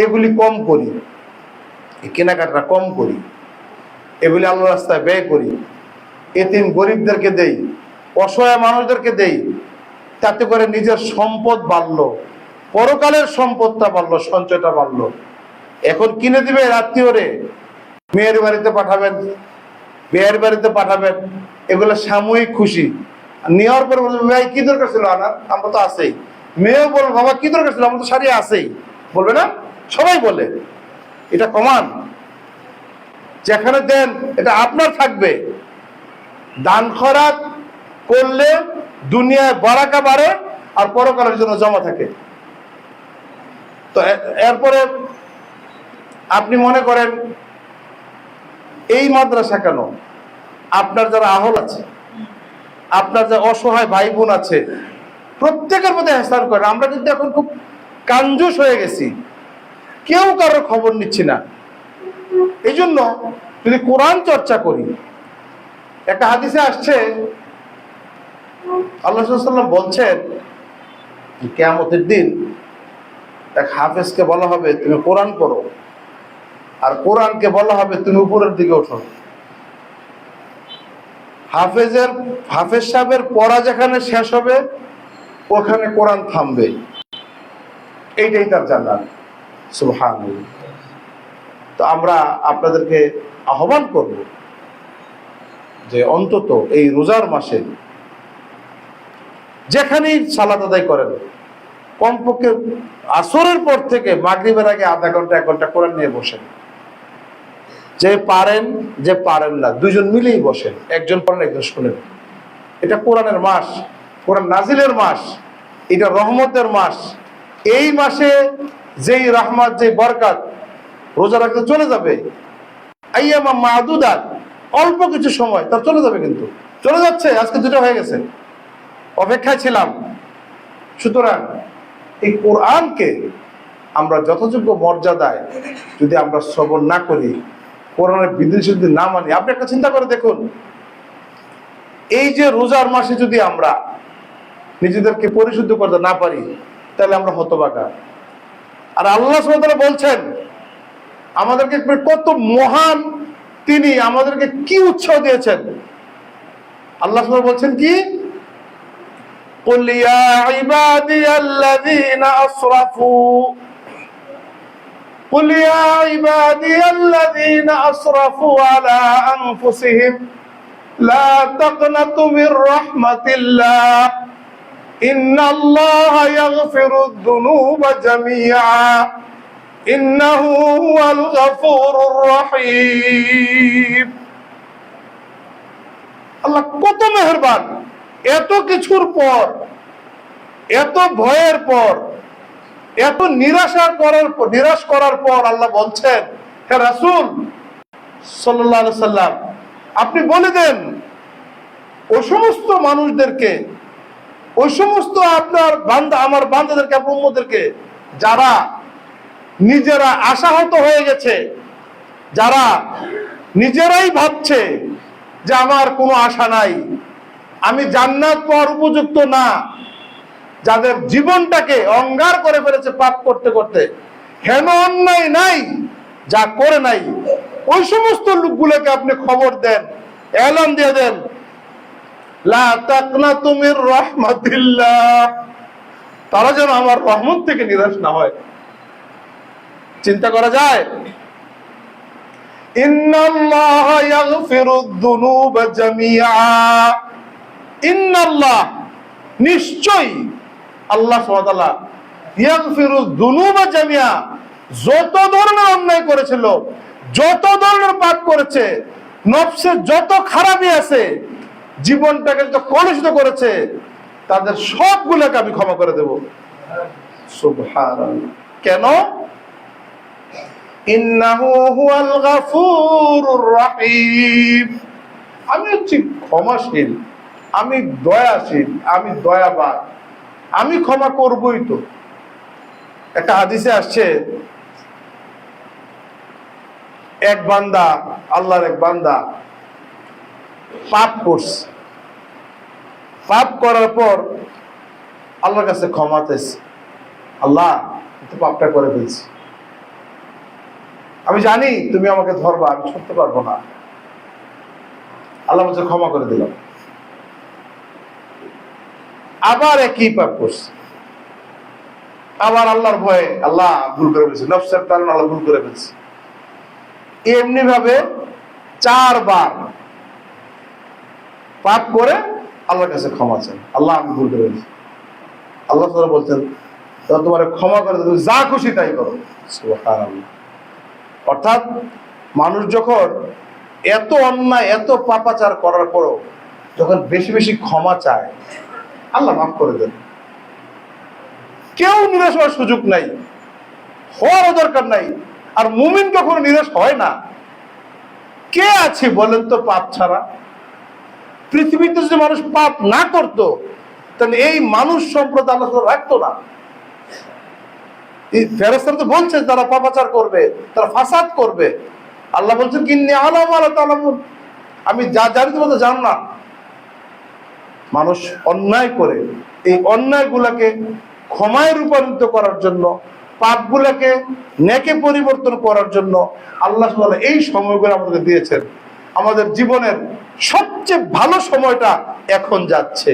এগুলি কম করি, কেনাকাটা কম করি, এগুলি আল্লাহর রাস্তায় ব্যয় করি, এতিম গরিবদেরকে দেই, অসহায় মানুষদেরকে দেই, তাতে করে নিজের সম্পদ বাড়লো, পরকালের সম্পদটা বাড়লো, সঞ্চয়টা বাড়লো। এখন কিনে দিবে আত্মীয়রে, মেয়ের বাড়িতে পাঠাবেন, বিয়ের বাড়িতে পাঠাবেন, এগুলো সাময়িক খুশি। নেওয়ার পরে বলবে, ভাই কি দরকার ছিল আনার, আমরা তো আছেই। মেয়েও বলবে, বাবা কি দরকার ছিল, আমরা তো শাড়ি আছেই, বলবে না? সবাই বলে। এটা কমান, যেখানে দেন এটা আপনার থাকবে। দান খয়রাত করলে দুনিয়ায় বারাকা বাড়ে আর পরকালের জন্য জমা থাকে। তো এরপরে আপনি মনে করেন এই মাদ্রাসা কেন, আপনার যারা আহল আছে, আপনার যারা অসহায় ভাই বোন আছে, প্রত্যেকের মধ্যে এহসান করেন। আমরা কিন্তু এখন খুব কাঞ্জুস হয়ে গেছি, কেউ কারোর খবর নিচ্ছি না। এই জন্য যদি কোরআন চর্চা করি, একটা হাদিসে আসছে আল্লাহ সাল্লাল্লাহু আলাইহি ওয়াসাল্লাম বলছেন, কিয়ামতের দিন এক হাফেজকে বলা হবে তুমি কোরআন পড়ো, আর কোরআনকে বলা হবে তুমি উপরের দিকে ওঠো। হাফেজ সাহেবের পড়া যেখানে শেষ হবে ওখানে কোরআন থামবে, এইটাই তার জান্নাত। সুবহানাল্লাহ। তো আমরা আপনাদেরকে আহ্বান করব যে অন্তত এই রোজার মাসে যেখানেই সালাত আদায় করেন কমপক্ষে আসরের পর থেকে মাগরিবের আগে আধা ঘন্টা 1 ঘন্টা কোরআন নিয়ে বসেন। যে পারেন যে পারেন না দুইজন মিলেই বসেন, একজন পড়েন একজন শুনেন। এটা কোরআনের মাস, কোরআন নাজিলের মাস, এটা রহমতের মাস। এই মাসে যেই রহমত যেই বরকত রোজা রাখতে চলে যাবে, আইয়ামা মাদুদাত, অল্প কিছু সময় তার চলে যাবে, কিন্তু চলে যাচ্ছে। আজকে 2টা হয়ে গেছে, অপেক্ষায় ছিলাম। সুতরাং এই কোরআনকে আমরা যথাযোগ্য মর্যাদায় যদি আমরা শ্রবণ না করি, কোরআনের বিধিনিষেধ যদি না মানি, আপনি একটা চিন্তা করে দেখুন, এই যে রোজার মাসে যদি আমরা নিজেদেরকে পরিশুদ্ধ করতে না পারি তাহলে আমরা হতভাগা। আর আল্লাহ সুবহানাহু ওয়া তাআলা বলছেন আমাদেরকে কত মহান, তিনি আমাদেরকে কি উৎসাহ দিয়েছেন। আল্লাহ সুবহানাহু ওয়া তাআলা বলছেন কি, قل يا عبادي الذين أسرفوا قل يا عبادي الذين أسرفوا على أنفسهم لا تقنطوا من رحمة الله إن الله يغفر الذنوب جميعا إنه هو الغفور الرحيم। আল্লাহ কত মেহেরবান। এত কিছুর পর, এত ভয়ের পর, এত নিরাশ করার পর আল্লাহ বলছেন, হে রাসূল সাল্লাল্লাহু আলাইহি সাল্লাম, আপনি বলে দেন ওই সমস্ত মানুষদেরকে, ওই সমস্ত আপনার বান্দা, আমার বান্দাদেরকে, আপনার উম্মতদেরকে যারা নিজেরা আশাহত হয়ে গেছে, যারা নিজেরাই ভাবছে যে আমার কোনো আশা নাই, আমি জান্নাত পাওয়ার উপযুক্ত না, যাদের জীবনটাকে অঙ্গার করে ফেলেছে পাপ করতে করতে, হেন অন্যায় নাই যা করে নাই, ওই সমস্ত লোকগুলোকে আপনি খবর দেন, এলান দিয়ে দেন, লা তাকনাতু মির রাহমাতিল্লাহ, তারা যেন আমার রহমত থেকে নিরাশ না হয়। চিন্তা করা যায়, ইন্নাল্লাহা ইয়াগফিরুদ যুনুবা জামিআ, ইন্নাল্লাহ, নিশ্চয়ই আল্লাহ সুবহানাহু ওয়া তাআলা, ইয়াগফিরুয যুনুবা জামিআ, যত ধরনের অন্যায় করেছিল, যত ধরনের পাপ করেছে, নফসে যত খারাপই আছে, জীবনটাকে যত কলুষিত করেছে, তাদের সবগুলোকে আমি ক্ষমা করে দেব। সুবহানাল্লাহ। কেন? ইন্নাহু হুয়াল গাফুরুর রহিম, আমি হচ্ছি ক্ষমাশীল, আমি দয়াশীল, আমি দয়াবান, আমি ক্ষমা করবই। তো একটা হাদিসে আসছে, এক বান্দা, আল্লাহর এক বান্দা পাপ করছে, পাপ করার পর আল্লাহর কাছে ক্ষমা চাইছে, আল্লাহ তো পাপটা করে ফেলছি, আমি জানি তুমি আমাকে ধরবা, আমি ছুটতে পারবো না, আল্লাহ বলছে ক্ষমা করে দিলাম। আবার একই পাপ করছে, আবার আল্লাহর ভয়ে, আল্লাহ ভুল করে ফেলছি, নফসের কারণে আল্লাহ ভুল করে ফেলছি। এমনি ভাবে 4 বার পাপ করে আল্লাহর কাছে ক্ষমা চাই, আল্লাহ আমি ভুল করে ফেলছি। আল্লাহ তাআলা বলছেন তোমার ক্ষমা করে তুমি যা খুশি তাই করো। সুবহানাল্লাহ। অর্থাৎ মানুষ যখন এত অন্যায়, এত পাপাচার করার পরও যখন বেশি বেশি ক্ষমা চায়, আল্লাহ মাফ করে দেন। কেউ নিরাশ হওয়ার সুযোগ নাই, হওয়ার দরকার নাই। আর মুমিন কখনো নিরাশ হয় না। কে আছে বলেন তো পাপ ছাড়া? পৃথিবীতে যদি মানুষ পাপ না করতো তাহলে এই মানুষ সম্প্রদায় আল্লাহ রাখতো না। এই ফেরেশতারা তো বলছে যারা পাপাচার করবে, তারা ফাসাদ করবে, আল্লাহ বলছেন কিন্নী আলামু আলা তাআলামুন, আমি যা জানি তোমরা তো জানো না। মানুষ অন্যায় করে, এই অন্যায়গুলোকে ক্ষমায় রূপান্তরিত করার জন্য, পাপগুলোকে নেকে পরিবর্তন করার জন্য আল্লাহ সুবহানাহু ওয়া তাআলা এই সময়গুলো আমাদের দিয়েছেন। আমাদের জীবনের সবচেয়ে ভালো সময়টা এখন যাচ্ছে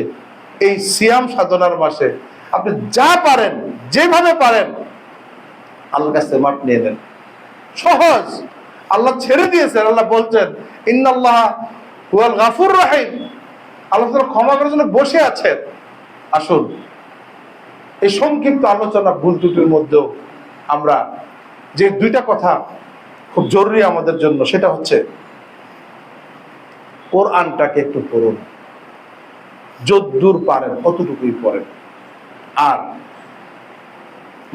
এই সিয়াম সাধনার মাসে। আপনি যা পারেন, যেভাবে পারেন, আল্লাহর কাছে মাপ নিয়ে নেন। সহজ, আল্লাহ ছেড়ে দিয়েছেন। আল্লাহ বলছেন ইন্নাল্লাহ হুয়াল গাফুর রাহিম, আল্লাহ তাআলা ক্ষমা করার জন্য বসে আছেন। আসুন এই সংক্ষিপ্ত আলোচনা ভুল ত্রুটির মধ্যেও আমরা যে দুইটা কথা খুব জরুরি আমাদের জন্য, সেটা হচ্ছে কোরআনটাকে একটু পড়ুন, যদ্দূর পারেন কতটুকুই পড়েন, আর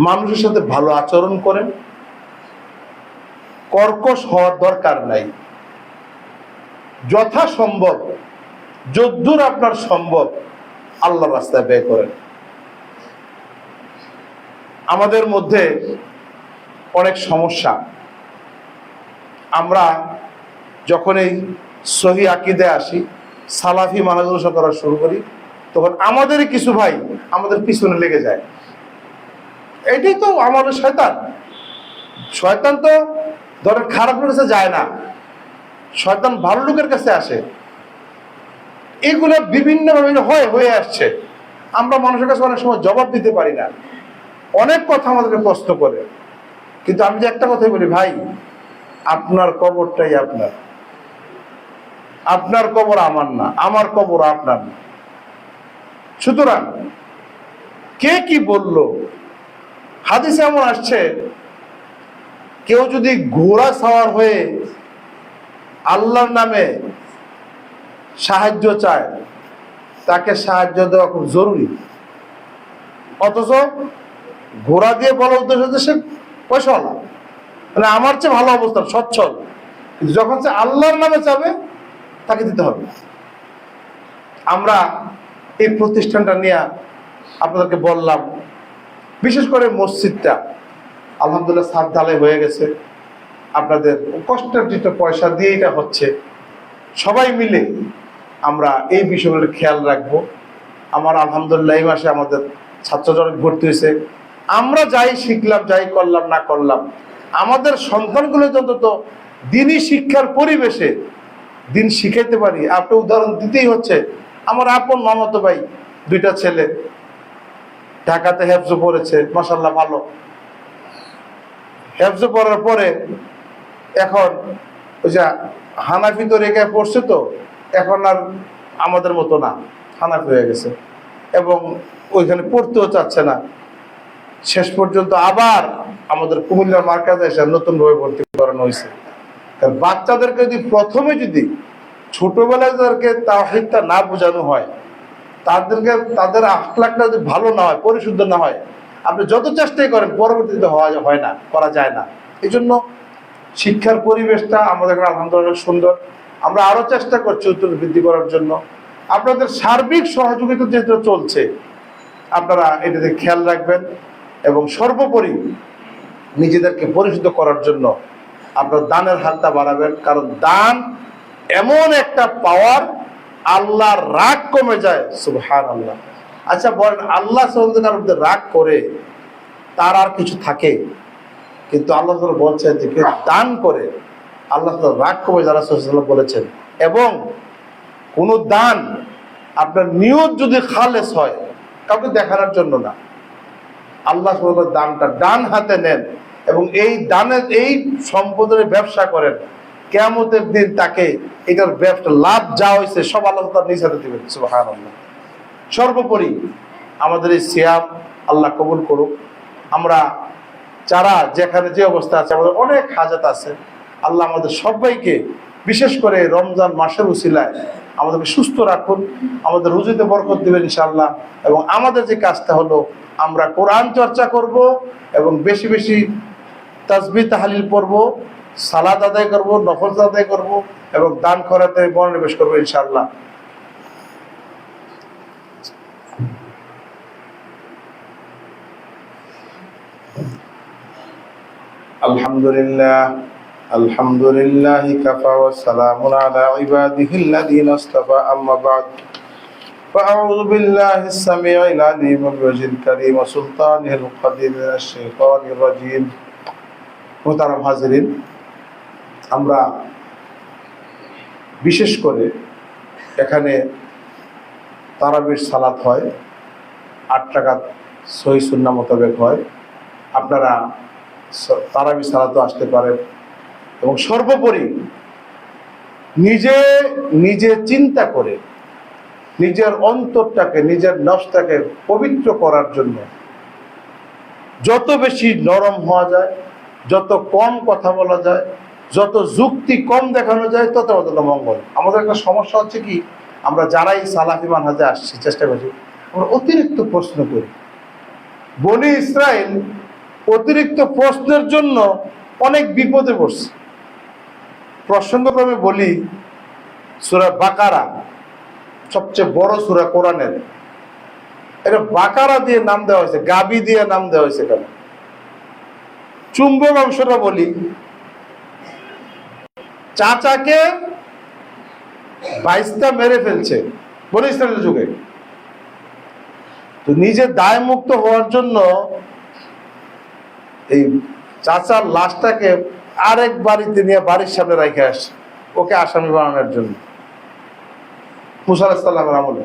মানুষের সাথে ভালো আচরণ করেন। কর্কশ হওয়ার দরকার নাই, যথাসম্ভব যদ্দূর আপনার সম্ভব আল্লাহর রাস্তায় ব্যয় করেন। আমাদের মধ্যে অনেক সমস্যা। আমরা যখন এই সহি আকীদায় আসি, সালাফি মানাজুসা করা শুরু করি, তখন আমাদেরই কিছু ভাই আমাদের পিছনে লেগে যায়। এটাই তো আমাদের শয়তান। শয়তান তো ধরেন খারাপ লোকের কাছে যায় না, শয়তান ভালো লোকের কাছে আসে। এগুলো বিভিন্নভাবে হয়ে আসছে। আমরা মানুষের কাছে অনেক সময় জবাব দিতে পারি না, অনেক কথা আমাদেরকে প্রশ্ন করে। কিন্তু আমি যে একটা কথাই বলি, ভাই আপনার কবরটাই আপনার, আপনার কবর আমার না, আমার কবর আপনার না। সুতরাং কে কি বলল, হাদিসে এমন আসছে, কেউ যদি ঘোড়া সাওয়ার হয়ে আল্লাহর নামে সাহায্য চায়, তাকে সাহায্য দেওয়া খুব জরুরি। অথচ ঘোড়া দিয়ে বলা উদ্দেশ্য হচ্ছে সে পয়সাওয়ালা, মানে আমার চেয়ে ভালো অবস্থান, সচ্ছল। কিন্তু যখন সে আল্লাহর নামে চাবে, তাকে দিতে হবে। আমরা এই প্রতিষ্ঠানটা নিয়ে আপনাদেরকে বললাম, বিশেষ করে মসজিদটা আলহামদুলিল্লাহ ছাদ ঢালাই হয়ে গেছে, আপনাদের কষ্টের যেটা পয়সা দিয়ে এটা হচ্ছে। সবাই মিলে আমরা এই বিষয়গুলো খেয়াল রাখবো। আমার আলহামদুলিল্লাহ এই মাসে আমাদের ছাত্রজনক ভর্তি হয়েছে। আমরা যাই শিখলাম, যাই করলাম না করলাম, আমাদের সন্তানগুলো অন্তত দিনী শিক্ষার পরিবেশে দিন শিখাইতে পারি। আপনি উদাহরণ দিতেই হচ্ছে, আমার আপন মামাতো ভাই দুইটা ছেলে ঢাকাতে হেফজ পড়েছে, মাশাআল্লাহ ভালো। হেফজ পড়ার পরে এখন ওই যে হানাফি তো রেখে পড়ছে, তো এখন আর আমাদের মতো না, হানাফি হয়ে গেছে এবং ওইখানে পড়তেও চাচ্ছে না। শেষ পর্যন্ত আবার আমাদের কুমিল্লার মার্কাজে এসে নতুনভাবে ভর্তি করানো হয়েছে। বাচ্চাদেরকে যদি প্রথমে যদি ছোটবেলায় তাদেরকে তাওহীদটা না বোঝানো হয়, তাদের আখলাকটা যদি ভালো না হয়, পরিশুদ্ধ না হয়, আপনি যত চেষ্টাই করেন পরবর্তীতে হয় না, করা যায় না। এই জন্য শিক্ষার পরিবেশটা আমাদের আলহামদুলিল্লাহ সুন্দর। আমরা আরো চেষ্টা করছি উত্তর বৃদ্ধি করার জন্য। আপনাদের সার্বিক সহযোগিতা যেহেতু চলছে, আপনারা এটাতে খেয়াল রাখবেন এবং সর্বোপরি নিজেদেরকে পরিশুদ্ধ করার জন্য আপনার দানের হাতটা বাড়াবেন। কারণ দান এমন একটা পাওয়ার, আল্লাহর রাগ কমে যায়। সুবহানাল্লাহ। আচ্ছা বলেন, আল্লাহ কারোর রাগ করে তার আর কিছু থাকে? কিন্তু আল্লাহ বলছেন যে কেউ দান করে আল্লাহ রাগ কমে যায়, রাসূলুল্লাহ বলেছেন। এবং কোন দান আপনার নিয়ত যদি খালেস হয়, কাউকে দেখানোর জন্য না, আল্লাহ দানটা ডান হাতে নেন এবং এই দানের এই সম্পদের ব্যবসা করেন, কিয়ামতের দিন তাকে এটার ব্যবসা লাভ যা হয়েছে সব আল্লাহ তাআলা নিজ হাতে দিবেন। সুবহানাল্লাহ। সর্বোপরি আমাদের এই সিয়াম আল্লাহ কবুল করুক। আমরা যারা যেখানে যে অবস্থা আছে, আমাদের অনেক হাজাত আছে, আল্লাহ আমাদের সবাইকে বিশেষ করে রমজান মাসের উসিলায় আমাদেরকে সুস্থ রাখুন, আমাদের রুজিতে বরকত দিবেন ইনশাআল্লাহ। এবং আমাদের যে কাজটা হলো, আমরা কোরআন চর্চা করব এবং বেশি বেশি তাসবিহ তাহলিল পড়ব, সালাত আদায় করব, নফল আদায় করব এবং দান খয়রাতে মনোনিবেশ করব ইনশাআল্লাহ। আলহামদুলিল্লাহ কাফা ওয়া সালামুন আলা ইবাদিহিল্লাযীনা ইসতাফা, আম্মা বা'দ। فأعوذ بالله السميع العليم من الوجه الكريم وسلطانه القدير من الشيطان الرجيم। মুহতারাম হাজিরিন, আমরা বিশেষ করে এখানে তারাবির সালাত হয়, 8 রাকাত সহি সুন্নাহ মোতাবেক হয়। আপনারা তারাবি সালাতও আসতে পারেন। এবং সর্বোপরি নিজে নিজে চিন্তা করে নিজের অন্তরটাকে, নিজের নফসটাকে পবিত্র করার জন্য যত বেশি নরম হওয়া যায়, যত কম কথা বলা যায়, যত যুক্তি কম দেখানো যায়, তত মঙ্গল। আমাদের একটা সমস্যা হচ্ছে কি, আমরা যারাই সালাফি মানহাজে আসছি, চেষ্টা করছি, আমরা অতিরিক্ত প্রশ্ন করি। বনি ইসরাইল অতিরিক্ত প্রশ্নের জন্য অনেক বিপদে পড়ছে। প্রসঙ্গক্রমে বলি, সূরা বাকারা সবচেয়ে বড় সূরা কোরআনের। এটা বাকারা দিয়ে নাম দেওয়া হয়েছে, গাবি দিয়ে নাম দেওয়া হয়েছে কেন? চুম্বক অংশটা বলি, চাচাকে বাইশটা মেরে ফেলছে বনি ইসরাইলের যুগে। তো নিজের দায় মুক্ত হওয়ার জন্য এই চাচার লাশটাকে আরেক বাড়িতে নিয়ে বাড়ির সামনে রেখে আসে, ওকে আসামি বানানোর জন্য, মুসা আলাইহিস সালামের আমলে।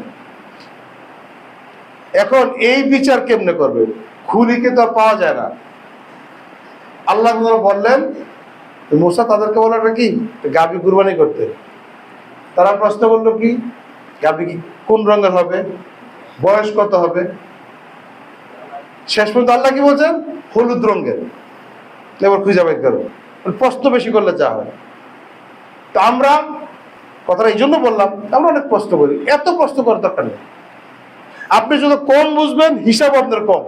এখন এই বিচার কেমনে করবে? খুনিকে তো পাওয়া যায় না। আল্লাহ বললেন, মুসা তাদেরকে বললো কি গাভী কুরবানি করতে। তারা প্রশ্ন করলো কি, গাভী কি কোন রঙের হবে, বয়স কত হবে? শেষ পর্যন্ত আল্লাহ কি বলছেন? হলুদ রঙের। এবার খুঁজে বের করো। প্রশ্ন বেশি করলে যা হয়। তো আমরা কথাটা এই জন্য বললাম, আমরা অনেক প্রশ্ন করি, এত প্রশ্ন করার দরকার নেই। আপনি যত কম বুঝবেন, হিসাব আপনার কম।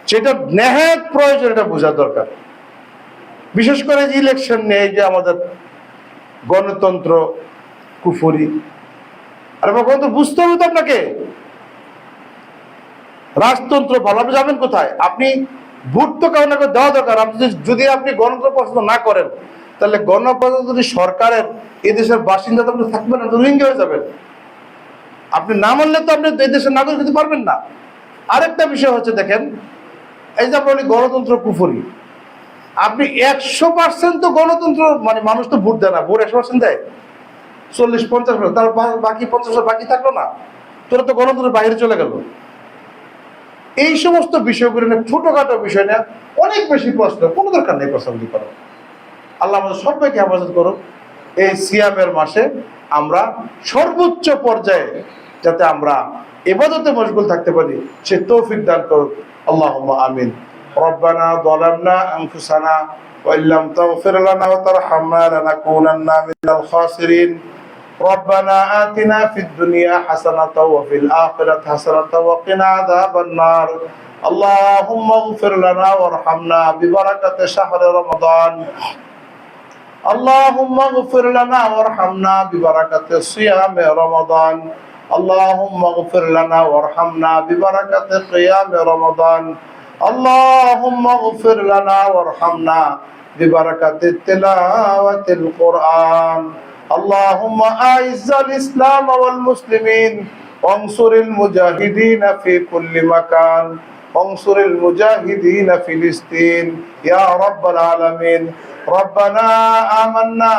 সেটা নেহাত প্রয়োজন, এটা বোঝার দরকার। বিশেষ করে যে ইলেকশন নিয়ে, যে আমাদের গণতন্ত্র কুফরি, আর গণতন্ত্র বুঝতে হবে তো আপনাকে। রাজতন্ত্র ভালো, আপনি যাবেন কোথায়? আপনি ভোট তো কারণ দেওয়া দরকার। আপনি যদি আপনি গণতন্ত্র পছন্দ না করেন, তাহলে গণতন্ত্র যদি সরকারের এই দেশের বাসিন্দা, তো আপনি থাকবেন না, রোহিঙ্গা হয়ে যাবেন। আপনি না মানলে তো আপনি এই দেশের নাগরিক হতে পারবেন না। আরেকটা বিষয় হচ্ছে, দেখেন, এই যে আপনি গণতন্ত্র কুফরি, আপনি 100% তো গণতন্ত্র, মানে মানুষ তো ভোট দেয় না, ভোট 100% দেয়, 40-50%, তার বাকি 50% বাকি থাকলো না, তোরা তো গণতন্ত্রের বাইরে চলে গেল। এই সমস্ত বিষয়গুলো নিয়ে, ছোটখাটো বিষয় নিয়ে অনেক বেশি প্রশ্ন, কোনো দরকার নেই প্রশ্ন করার। আল্লাহ আমাদের সবাইকে হেফাজত করুন। এই সিয়ামের মাসে আমরা সর্বোচ্চ পর্যায়ে যাতে আমরা ইবাদতে মশগুল থাকতে পারি, সে তৌফিক দান করুন। আল্লাহুম্মা আমিন। রব্বানা যালামনা আনফুসানা ওয়া ইল্লাম তাগফির লানা ওয়া তারহামনা লানাকুনান্না মিনাল খাসিরিন। ربنا آتنا في الدنيا حسنة وفي الآخرة حسنة وقنا عذاب النار. اللهم اغفر لنا وارحمنا ببركة شهر رمضان. اللهم اغفر لنا وارحمنا ببركة صيام رمضان. اللهم اغفر لنا وارحمنا ببركة قيام رمضان. اللهم اغفر لنا وارحمنا ببركة تلاوة القرآن. اللهم أعز الإسلام والمسلمين وانصر المجاهدين في كل مكان. وانصر المجاهدين في فلسطين يا رب العالمين. ربنا آمنا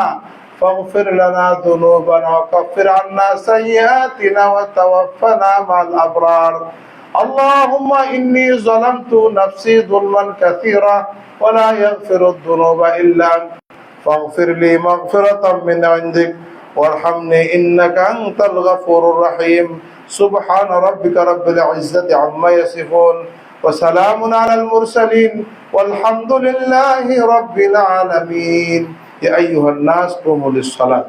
فاغفر لنا ذنوبنا وكفر عنا سيئاتنا وتوفنا مع الأبرار. اللهم إني ظلمت نفسي ظلما كثيرا ولا يغفر الذنوب إلا أنت فاغفر لي مغفرة من عندك وارحمني إنك أنت الغفور الرحيم. سبحان ربك رب العزة عما يصفون وسلام على المرسلين والحمد لله رب العالمين. يا أيها الناس قوموا للصلاة.